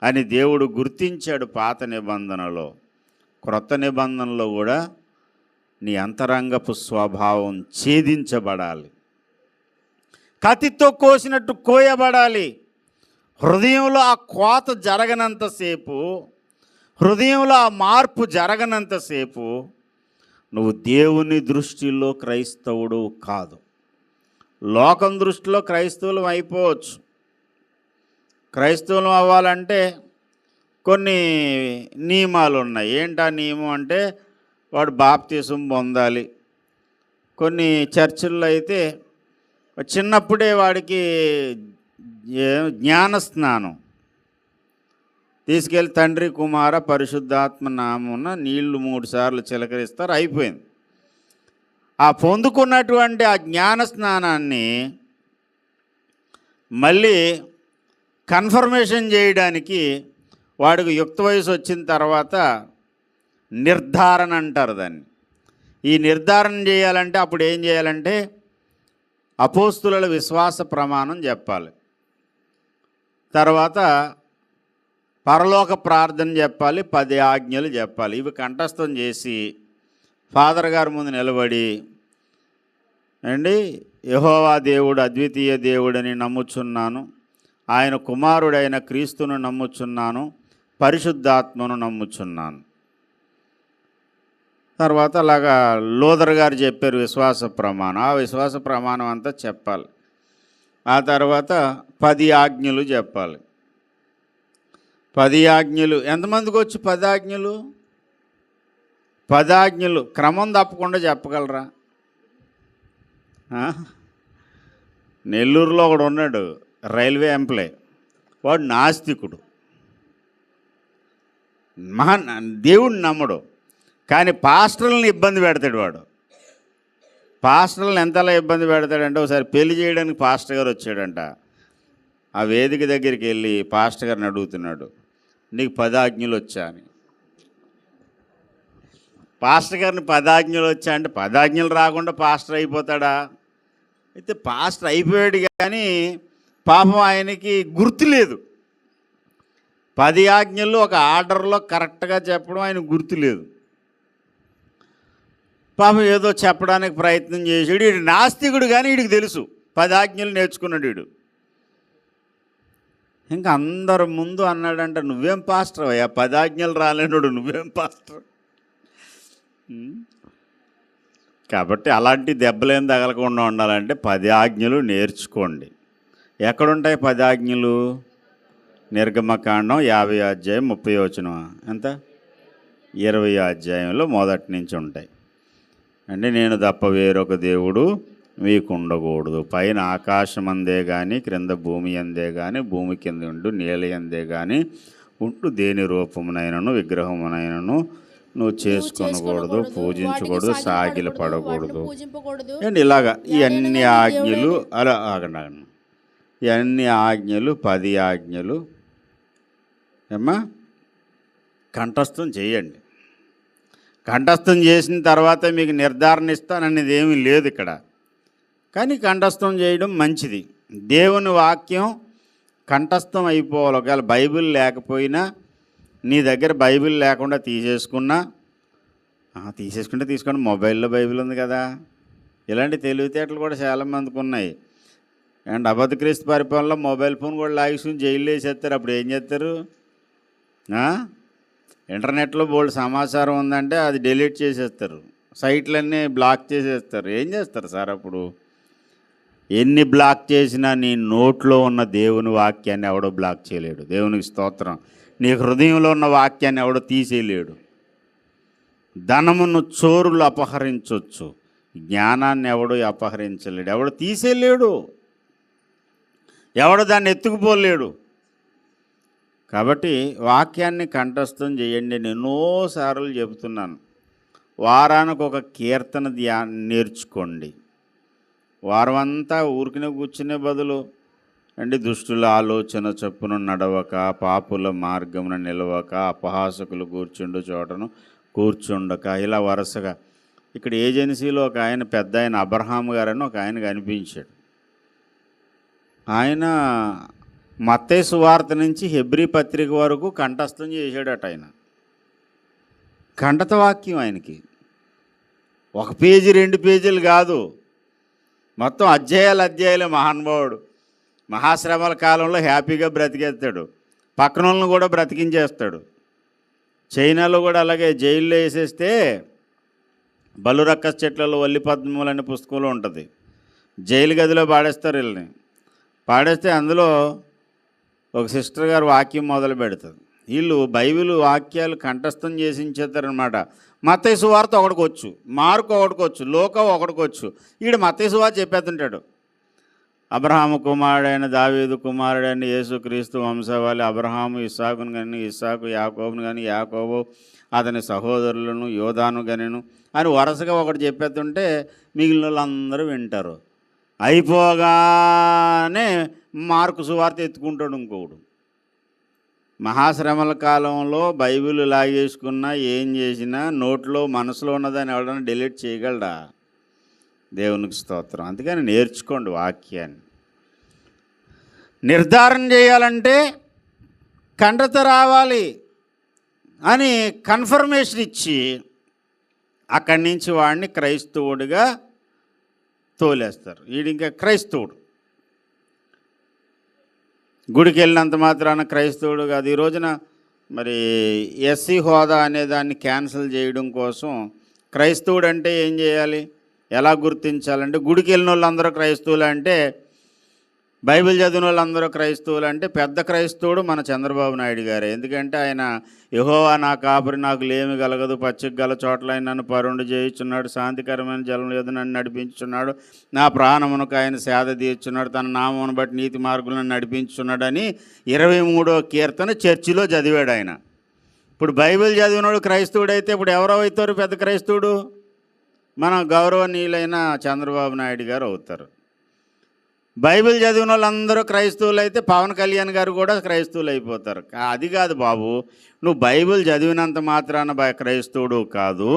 అని దేవుడు గుర్తించాడు పాత నిబంధనలో. క్రొత్త నిబంధనలో కూడా నీ అంతరంగపు స్వభావం ఛేదించబడాలి, కత్తితో కోసినట్టు కోయబడాలి. హృదయంలో ఆ కోత జరగనంతసేపు, హృదయంలో ఆ మార్పు జరగనంతసేపు నువ్వు దేవుని దృష్టిలో క్రైస్తవుడు కాదు. లోకం దృష్టిలో క్రైస్తవులం అయిపోవచ్చు. క్రైస్తవులం అవ్వాలంటే కొన్ని నియమాలు ఉన్నాయి. ఏంటా నియమం అంటే వాడు బాప్తిసం పొందాలి. కొన్ని చర్చిల్లో అయితే చిన్నప్పుడే వాడికి జ్ఞానస్నానం తీసుకెళ్ళి తండ్రి కుమార పరిశుద్ధాత్మ నామున నీళ్లు 3 సార్లు చిలకరిస్తారు, అయిపోయింది. ఆ పొందుకున్నటువంటి ఆ జ్ఞాన స్నానాన్ని మళ్ళీ కన్ఫర్మేషన్ చేయడానికి వాడికి యుక్త వయసు వచ్చిన తర్వాత నిర్ధారణ అంటారు దాన్ని. ఈ నిర్ధారణ చేయాలంటే అప్పుడు ఏం చేయాలంటే అపోస్తుల విశ్వాస ప్రమాణం చెప్పాలి, తర్వాత పరలోక ప్రార్థన చెప్పాలి, 10 ఆజ్ఞలు చెప్పాలి. ఇవి కంఠస్థం చేసి ఫాదర్ గారి ముందు నిలబడి, అండి యెహోవా దేవుడు అద్వితీయ దేవుడని నమ్ముచున్నాను, ఆయన కుమారుడైన క్రీస్తును నమ్ముచున్నాను, పరిశుద్ధాత్మను నమ్ముచున్నాను. తర్వాత అలాగా లోదర్ గారు చెప్పారు విశ్వాస ప్రమాణం. ఆ విశ్వాస ప్రమాణం అంతా చెప్పాలి. ఆ తర్వాత 10 ఆజ్ఞలు చెప్పాలి. 10 ఆజ్ఞలు ఎంతమందికి వచ్చి 10 ఆజ్ఞలు? 10 ఆజ్ఞలు క్రమం తప్పకుండా చెప్పగలరా? నెల్లూరులో ఒకడు ఉన్నాడు, రైల్వే ఎంప్లాయ్. వాడు నాస్తికుడు, దేవుడిని నమ్మడు, కానీ పాస్టర్లను ఇబ్బంది పెడతాడు. వాడు పాస్టర్లను ఎంతలా ఇబ్బంది పెడతాడంటే, ఒకసారి పెళ్లి చేయడానికి పాస్టర్ గారు వచ్చాడంట. ఆ వేదిక దగ్గరికి వెళ్ళి పాస్టర్ గారిని అడుగుతున్నాడు, నీకు 10 ఆజ్ఞలు వచ్చా అని. పాస్టర్ గారిని 10 ఆజ్ఞలు వచ్చా అంటే 10 ఆజ్ఞలు రాకుండా పాస్టర్ అయిపోతాడా? అయితే పాస్టర్ అయిపోయాడు, కానీ పాపం ఆయనకి గుర్తు లేదు. 10 ఆజ్ఞలు ఒక ఆర్డర్లో కరెక్ట్గా చెప్పడం ఆయన గుర్తు లేదు. పాపం ఏదో చెప్పడానికి ప్రయత్నం చేసాడు. వీడు నాస్తికుడు, కానీ వీడికి తెలుసు 10 ఆజ్ఞలు నేర్చుకున్నాడు వీడు. ఇంకా అందరి ముందు అన్నాడంట, నువ్వేం పాస్టర్ అయ్యా, 10 ఆజ్ఞలు రాలేనుడు, నువ్వేం పాస్టర్? కాబట్టి అలాంటి దెబ్బలేం తగలకుండా ఉండాలంటే 10 ఆజ్ఞలు నేర్చుకోండి. ఎక్కడుంటాయి 10 ఆజ్ఞలు? నిర్గమకాండం 50 అధ్యాయం 30 వచనం, ఎంత 20 అధ్యాయంలో మొదటి నుంచి ఉంటాయి. అంటే నేను తప్ప వేరొక దేవుడు మీకు ఉండకూడదు, పైన ఆకాశం అందే కానీ క్రింద భూమి అందే కానీ భూమి కింద ఉండు నీళ్ళ అందే కానీ ఉంటూ దేని రూపమునైనను విగ్రహమునైనను నువ్వు చేసుకొనకూడదు, పూజించకూడదు, సాగిల పడకూడదు. అండ్ ఇలాగా ఇవన్నీ ఆజ్ఞలు అలా ఆగండి. ఇవన్నీ ఆజ్ఞలు 10 ఆజ్ఞలు ఏమ్మా కంఠస్థం చేయండి. కంఠస్థం చేసిన తర్వాత మీకు నిర్ధారణ ఇస్తాననేది ఏమీ లేదు ఇక్కడ, కానీ కంఠస్థం చేయడం మంచిది. దేవుని వాక్యం కంఠస్థం అయిపోవాలి. ఒకవేళ బైబిల్ లేకపోయినా, నీ దగ్గర బైబిల్ లేకుండా తీసేసుకుంటే తీసుకోండి, మొబైల్లో బైబిల్ ఉంది కదా. ఇలాంటి తెలివితేటలు కూడా చాలామందికి ఉన్నాయి. అండ్ అబద్ధ క్రీస్తు పరిపాలనలో మొబైల్ ఫోన్ కూడా లాగేసుకుని జైల్లో వేసేస్తారు. అప్పుడు ఏం చేస్తారు? ఇంటర్నెట్లో బోల్డ్ సమాచారం ఉందంటే అది డిలీట్ చేసేస్తారు, సైట్లన్నీ బ్లాక్ చేసేస్తారు. ఏం చేస్తారు సార్ అప్పుడు? ఎన్ని బ్లాక్ చేసినా నీ నోట్లో ఉన్న దేవుని వాక్యాన్ని ఎవడో బ్లాక్ చేయలేడు. దేవునికి స్తోత్రం. నీ హృదయంలో ఉన్న వాక్యాన్ని ఎవడో తీసేయలేడు. ధనమును చోరులు అపహరించవచ్చు, జ్ఞానాన్ని ఎవడు అపహరించలేడు, ఎవడు తీసేయలేడు, ఎవడు దాన్ని ఎత్తుకుపోలేడు. కాబట్టి వాక్యాన్ని కంఠస్థం చేయండి. నేను ఎన్నోసార్లు చెబుతున్నాను, వారానికి ఒక కీర్తన నేర్చుకోండి. వారం అంతా ఊరికినే కూర్చునే బదులు దుష్టుల ఆలోచన చొప్పున నడవక, పాపుల మార్గమున నిలవక, అపహాసకులు కూర్చుండు చోటను కూర్చుండక, ఇలా వరుసగా. ఇక్కడ ఏజెన్సీలో ఒక ఆయన, పెద్ద ఆయన అబ్రహాం గారని ఒక ఆయన కనిపించాడు. ఆయన మత్తయి సువార్త నుంచి హెబ్రీ పత్రిక వరకు కంఠస్థం చేశాడట. ఆయన కంఠత వాక్యం ఆయనకి 1 పేజీ 2 పేజీలు కాదు, మొత్తం అధ్యాయాలు మహానుభావుడు. మహాశ్రమల కాలంలో హ్యాపీగా బ్రతికేస్తాడు, పక్కన వాళ్ళని కూడా బ్రతికించేస్తాడు. చైనాలో కూడా అలాగే జైల్లో వేసేస్తే బలురక్కస్ చెట్లలో వల్లి పద్మములు అనే పుస్తకంలో ఉంటుంది. జైలు గదిలో పాడేస్తారు వీళ్ళని. పాడేస్తే అందులో ఒక సిస్టర్ గారు వాక్యం మొదలు పెడుతుంది. వీళ్ళు బైబిల్ వాక్యాలు కంఠస్థం చేసి ఇచ్చేస్తారనమాట. మత్తయి సువార్త ఒకడికొచ్చు, మార్కు ఒకడికొచ్చు, లూకా ఒకడికొచ్చు. ఈడు మత్తయి సువార్త చెప్పేస్తుంటాడు. అబ్రహాము కుమారుడైన దావీదు కుమారుడైన యేసుక్రీస్తు వంశవాళి అబ్రహాము ఇస్సాకును కానీ, ఇస్సాకు యాకోబును కానీ, యాకోబు అతని సహోదరులను యోధాను గనెను అని వరుసగా ఒకటి చెప్పేస్తుంటే మిగిలిన వాళ్ళందరూ వింటారు. అయిపోగానే మార్కు సువార్త ఎత్తుకుంటాడు ఇంకొకడు. మహాశ్రమల కాలంలో బైబిల్ లాగేసుకున్నా, ఏం చేసినా నోట్లో మనసులో ఉన్నదాన్ని ఎవడన్నా డిలీట్ చేయగలడా? దేవునికి స్తోత్రం. అందుకని నేర్చుకోండి వాక్యాన్ని. నిర్ధారణ చేయాలంటే కంఠత రావాలి అని కన్ఫర్మేషన్ ఇచ్చి అక్కడి నుంచి వాడిని క్రైస్తవుడిగా తోలేస్తారు. వీడి ఇంకా క్రైస్తవుడు, గుడికి వెళ్ళినంత మాత్రాన క్రైస్తవుడు కాదు. ఈ రోజున మరి ఎస్సీ హోదా అనే దాన్ని క్యాన్సిల్ చేయడం కోసం క్రైస్తవుడు అంటే ఏం చేయాలి, ఎలా గుర్తించాలంటే, గుడికి వెళ్ళిన వాళ్ళందరూ క్రైస్తవులు అంటే, బైబిల్ చదివిన వాళ్ళందరూ క్రైస్తవులు అంటే, పెద్ద క్రైస్తవుడు మన చంద్రబాబు నాయుడు గారే. ఎందుకంటే ఆయన యెహోవా నా కాపరి, నాకు లేమి కలగదు, పచ్చిక గల చోట్ల ఆయన నన్ను పరుండు చేయుచున్నాడు, శాంతికరమైన జలం లేదు నన్ను నడిపించుచున్నాడు, నా ప్రాణమునకు ఆయన సేద తీర్చున్నాడు, తన నామమును బట్టి నీతి మార్గులను నడిపించున్నాడు అని 23వ కీర్తన చర్చిలో చదివాడు ఆయన. ఇప్పుడు బైబిల్ చదివినోడు క్రైస్తవుడు అయితే ఇప్పుడు ఎవరో అవుతారు పెద్ద క్రైస్తవుడు? మన గౌరవనీయులైన చంద్రబాబు నాయుడు గారు అవుతారు. బైబిల్ చదివిన వాళ్ళందరూ క్రైస్తవులు అయితే పవన్ కళ్యాణ్ గారు కూడా క్రైస్తవులు అయిపోతారు. అది కాదు బాబు, నువ్వు బైబిల్ చదివినంత మాత్రాన క్రైస్తవుడు కాదు.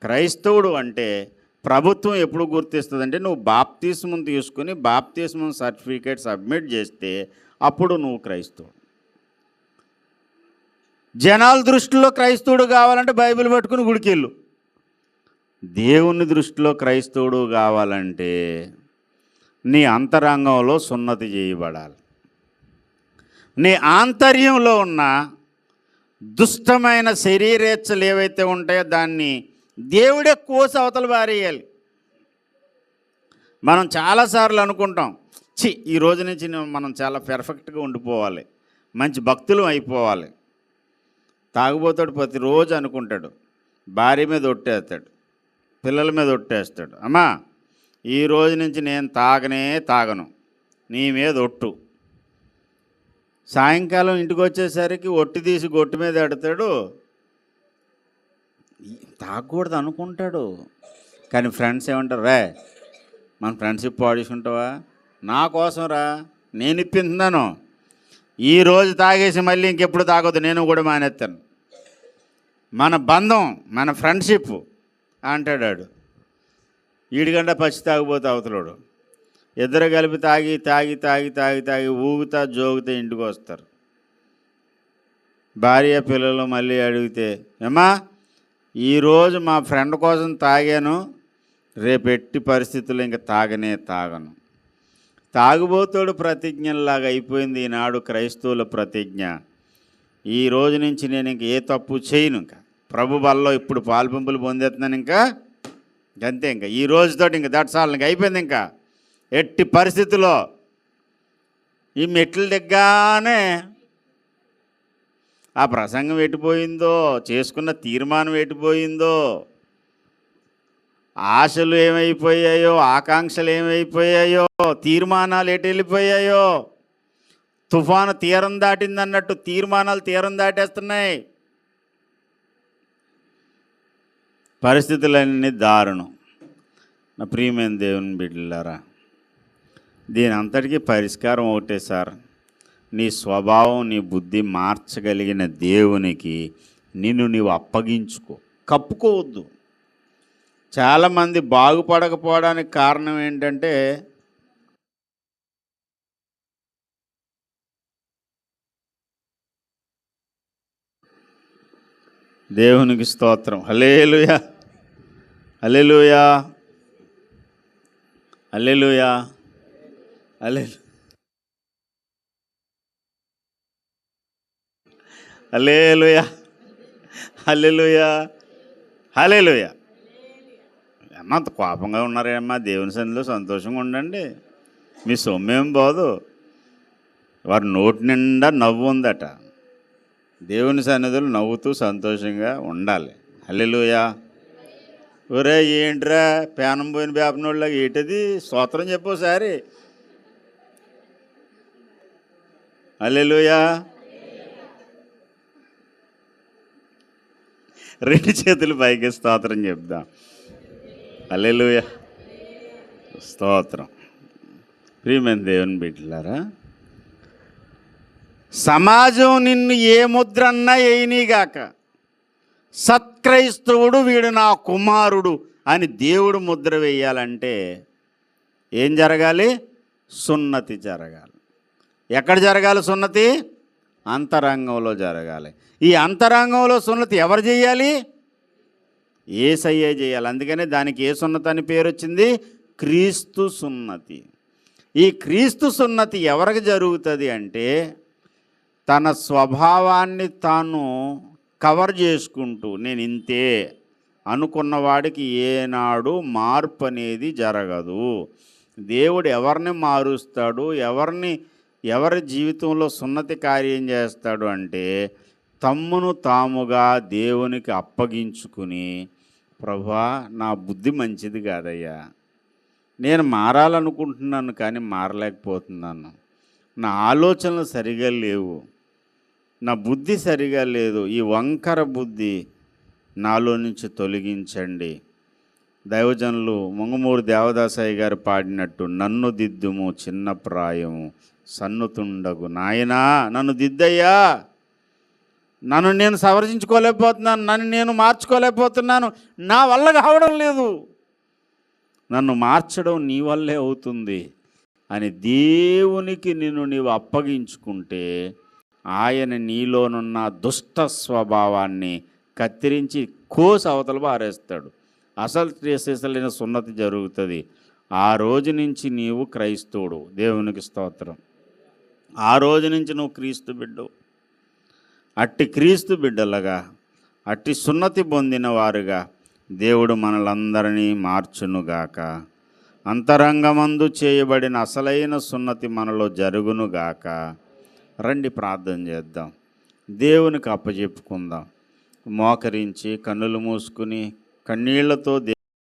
క్రైస్తవుడు అంటే ప్రభుత్వం ఎప్పుడు గుర్తిస్తుందంటే, నువ్వు బాప్తిస్మం తీసుకుని బాప్తిస్మం సర్టిఫికేట్ సబ్మిట్ చేస్తే అప్పుడు నువ్వు క్రైస్తవుడు. జనాల దృష్టిలో క్రైస్తవుడు కావాలంటే బైబిల్ పట్టుకుని గుడికెళ్ళు. దేవుని దృష్టిలో క్రైస్తవుడు కావాలంటే నీ అంతరంగంలో సున్నతి చేయబడాలి. నీ ఆంతర్యంలో ఉన్న దుష్టమైన శరీరేచ్ఛలు ఏవైతే ఉంటాయో దాన్ని దేవుడే కోసి అవతల పారేయాలి. మనం చాలాసార్లు అనుకుంటాం, ఈ రోజు నుంచి మనం చాలా పెర్ఫెక్ట్గా ఉండిపోవాలి, మంచి భక్తులు అయిపోవాలి. తాగుబోతాడు ప్రతిరోజు అనుకుంటాడు, భార్య మీద ఒట్టేస్తాడు, పిల్లల మీద ఒట్టేస్తాడు, అమ్మా ఈ రోజు నుంచి నేను తాగను, నీ మీద ఒట్టు. సాయంకాలం ఇంటికి వచ్చేసరికి ఒట్టి తీసి గొట్టు మీద ఎడతాడు. తాగకూడదు అనుకుంటాడు, కానీ ఫ్రెండ్స్ ఏమంటారు, రే మన ఫ్రెండ్షిప్ పాడేసుకుంటావా, నా కోసం రా, నేను ఇప్పించున్నాను, ఈరోజు తాగేసి మళ్ళీ ఇంకెప్పుడు తాగొద్దు, నేను కూడా మానేస్తాను, మన బంధం మన ఫ్రెండ్షిప్ అంటాడు. ఈడిగంట పచ్చి తాగిపోతే అవతలోడు. ఇద్దరు కలిపి తాగి తాగి తాగి తాగి తాగి ఊగుతా జోగుతా ఇంటికి వస్తారు. భార్య పిల్లలు మళ్ళీ అడిగితే, ఏమ్మా ఈరోజు మా ఫ్రెండ్ కోసం తాగాను, రేపు ఎట్టి పరిస్థితుల్లో ఇంకా తాగను. తాగుబోతాడు ప్రతిజ్ఞలాగా అయిపోయింది ఈనాడు క్రైస్తవుల ప్రతిజ్ఞ. ఈ రోజు నుంచి నేను ఇంక ఏ తప్పు చేయను, ఇంకా ప్రభు బల్లో ఇప్పుడు పాల్పంపులు పొందేస్తున్నాను, ఇంకా అంతే, ఇంకా ఈ రోజుతోటి ఇంకా దట్సాలు ఇంకా అయిపోయింది. ఇంకా ఎట్టి పరిస్థితుల్లో ఈ మెట్లు దిగ్గానే ఆ ప్రసంగం ఎటుపోయిందో, చేసుకున్న తీర్మానం ఎటుపోయిందో, ఆశలు ఏమైపోయాయో, ఆకాంక్షలు ఏమైపోయాయో, తీర్మానాలు ఎటు వెళ్ళిపోయాయో. తుఫాను తీరం దాటిందన్నట్టు తీర్మానాలు తీరం దాటేస్తున్నాయి. పరిస్థితులన్నీ దారుణం. నా ప్రియమైన దేవుని బిడ్డలారా, దీని అంతటికీ పరిష్కారం ఒకటే సార్. నీ స్వభావం, నీ బుద్ధి మార్చగలిగిన దేవునికి నిన్ను నీవు అప్పగించుకో, కప్పుకోవద్దు. చాలామంది బాగుపడకపోవడానికి కారణం ఏంటంటే దేవునికి స్తోత్రం. హల్లెలూయా, హల్లెలూయా, హల్లెలూయా, హల్లెలూయా, హల్లెలూయా, హల్లెలూయా, హల్లెలూయా. అమ్మ అంత కోపంగా ఉన్నారేమ్మా? దేవుని సన్నిధిలో సంతోషంగా ఉండండి. మీ సొమ్మేం పోదు. వారి నోటి నిండా నవ్వు ఉందట. దేవుని సన్నిధిలో నవ్వుతూ సంతోషంగా ఉండాలి. హల్లెలూయా. ఒరే ఏంట్రా పేనం పోయిన వేపనోళ్ళకి ఏంటది? స్తోత్రం చెప్పోసారి. హల్లెలూయా. రెండు చేతులు పైకి స్తోత్రం చెప్దాం. హల్లెలూయా, స్తోత్రం. ప్రియమైన దేవుని బిడ్డలారా, సమాజం నిన్ను ఏ ముద్ర అన్నా వేయనీగాక, సత్క్రైస్తవుడు వీడు నా కుమారుడు అని దేవుడు ముద్ర వేయాలంటే ఏం జరగాలి? సున్నతి జరగాలి. ఎక్కడ జరగాలి సున్నతి? అంతరంగంలో జరగాలి. ఈ అంతరంగంలో సున్నతి ఎవరు చేయాలి? యేసయ్యే చేయాలి. అందుకనే దానికి ఏ సున్నతి అని పేరు వచ్చింది? క్రీస్తు సున్నతి. ఈ క్రీస్తు సున్నతి ఎవరికి జరుగుతుంది అంటే, తన స్వభావాన్ని తాను కవర్ చేసుకుంటూ నేను ఇంతే అనుకున్నవాడికి ఏనాడు మార్పు అనేది జరగదు. దేవుడు ఎవరిని మారుస్తాడు, ఎవరి జీవితంలో సున్నతి కార్యం చేస్తాడు అంటే, తమ్మును తాముగా దేవునికి అప్పగించుకుని, ప్రభువా నా బుద్ధి మంచిది కాదయ్యా, నేను మారాలనుకుంటున్నాను కానీ మారలేకపోతున్నాను, నా ఆలోచనలు సరిగా లేవు, నా బుద్ధి సరిగా లేదు, ఈ వంకర బుద్ధి నాలో నుంచి తొలగించండి. దైవజనులు ముంగుమూరు దేవదాసయ్య గారు పాడినట్టు, నన్ను దిద్దుము చిన్న ప్రాయము సన్నుతుండగు నాయనా, నన్ను దిద్దయ్యా, నన్ను నేను సవరించుకోలేకపోతున్నాను, నన్ను నేను మార్చుకోలేకపోతున్నాను, నా వల్ల కావడం లేదు, నన్ను మార్చడం నీ వల్లే అవుతుంది అని దేవునికి నిన్ను నీవు అప్పగించుకుంటే, ఆయన నీలోనున్న దుష్ట స్వభావాన్ని కత్తిరించి కోసి అవతల పారేస్తాడు. అసలు సున్నతి జరుగుతుంది. ఆ రోజు నుంచి నీవు క్రైస్తవుడు. దేవునికి స్తోత్రం. ఆ రోజు నుంచి నువ్వు క్రీస్తు బిడ్డవు. అట్టి క్రీస్తు బిడ్డలుగా, అట్టి సున్నతి పొందిన వారుగా దేవుడు మనలందరినీ మార్చునుగాక. అంతరంగమందు చేయబడిన అసలైన సున్నతి మనలో జరుగునుగాక. రండి ప్రార్థన చేద్దాం, దేవునికి అప్పచెప్పుకుందాం. మోకరించి కన్నులు మూసుకుని కన్నీళ్లతో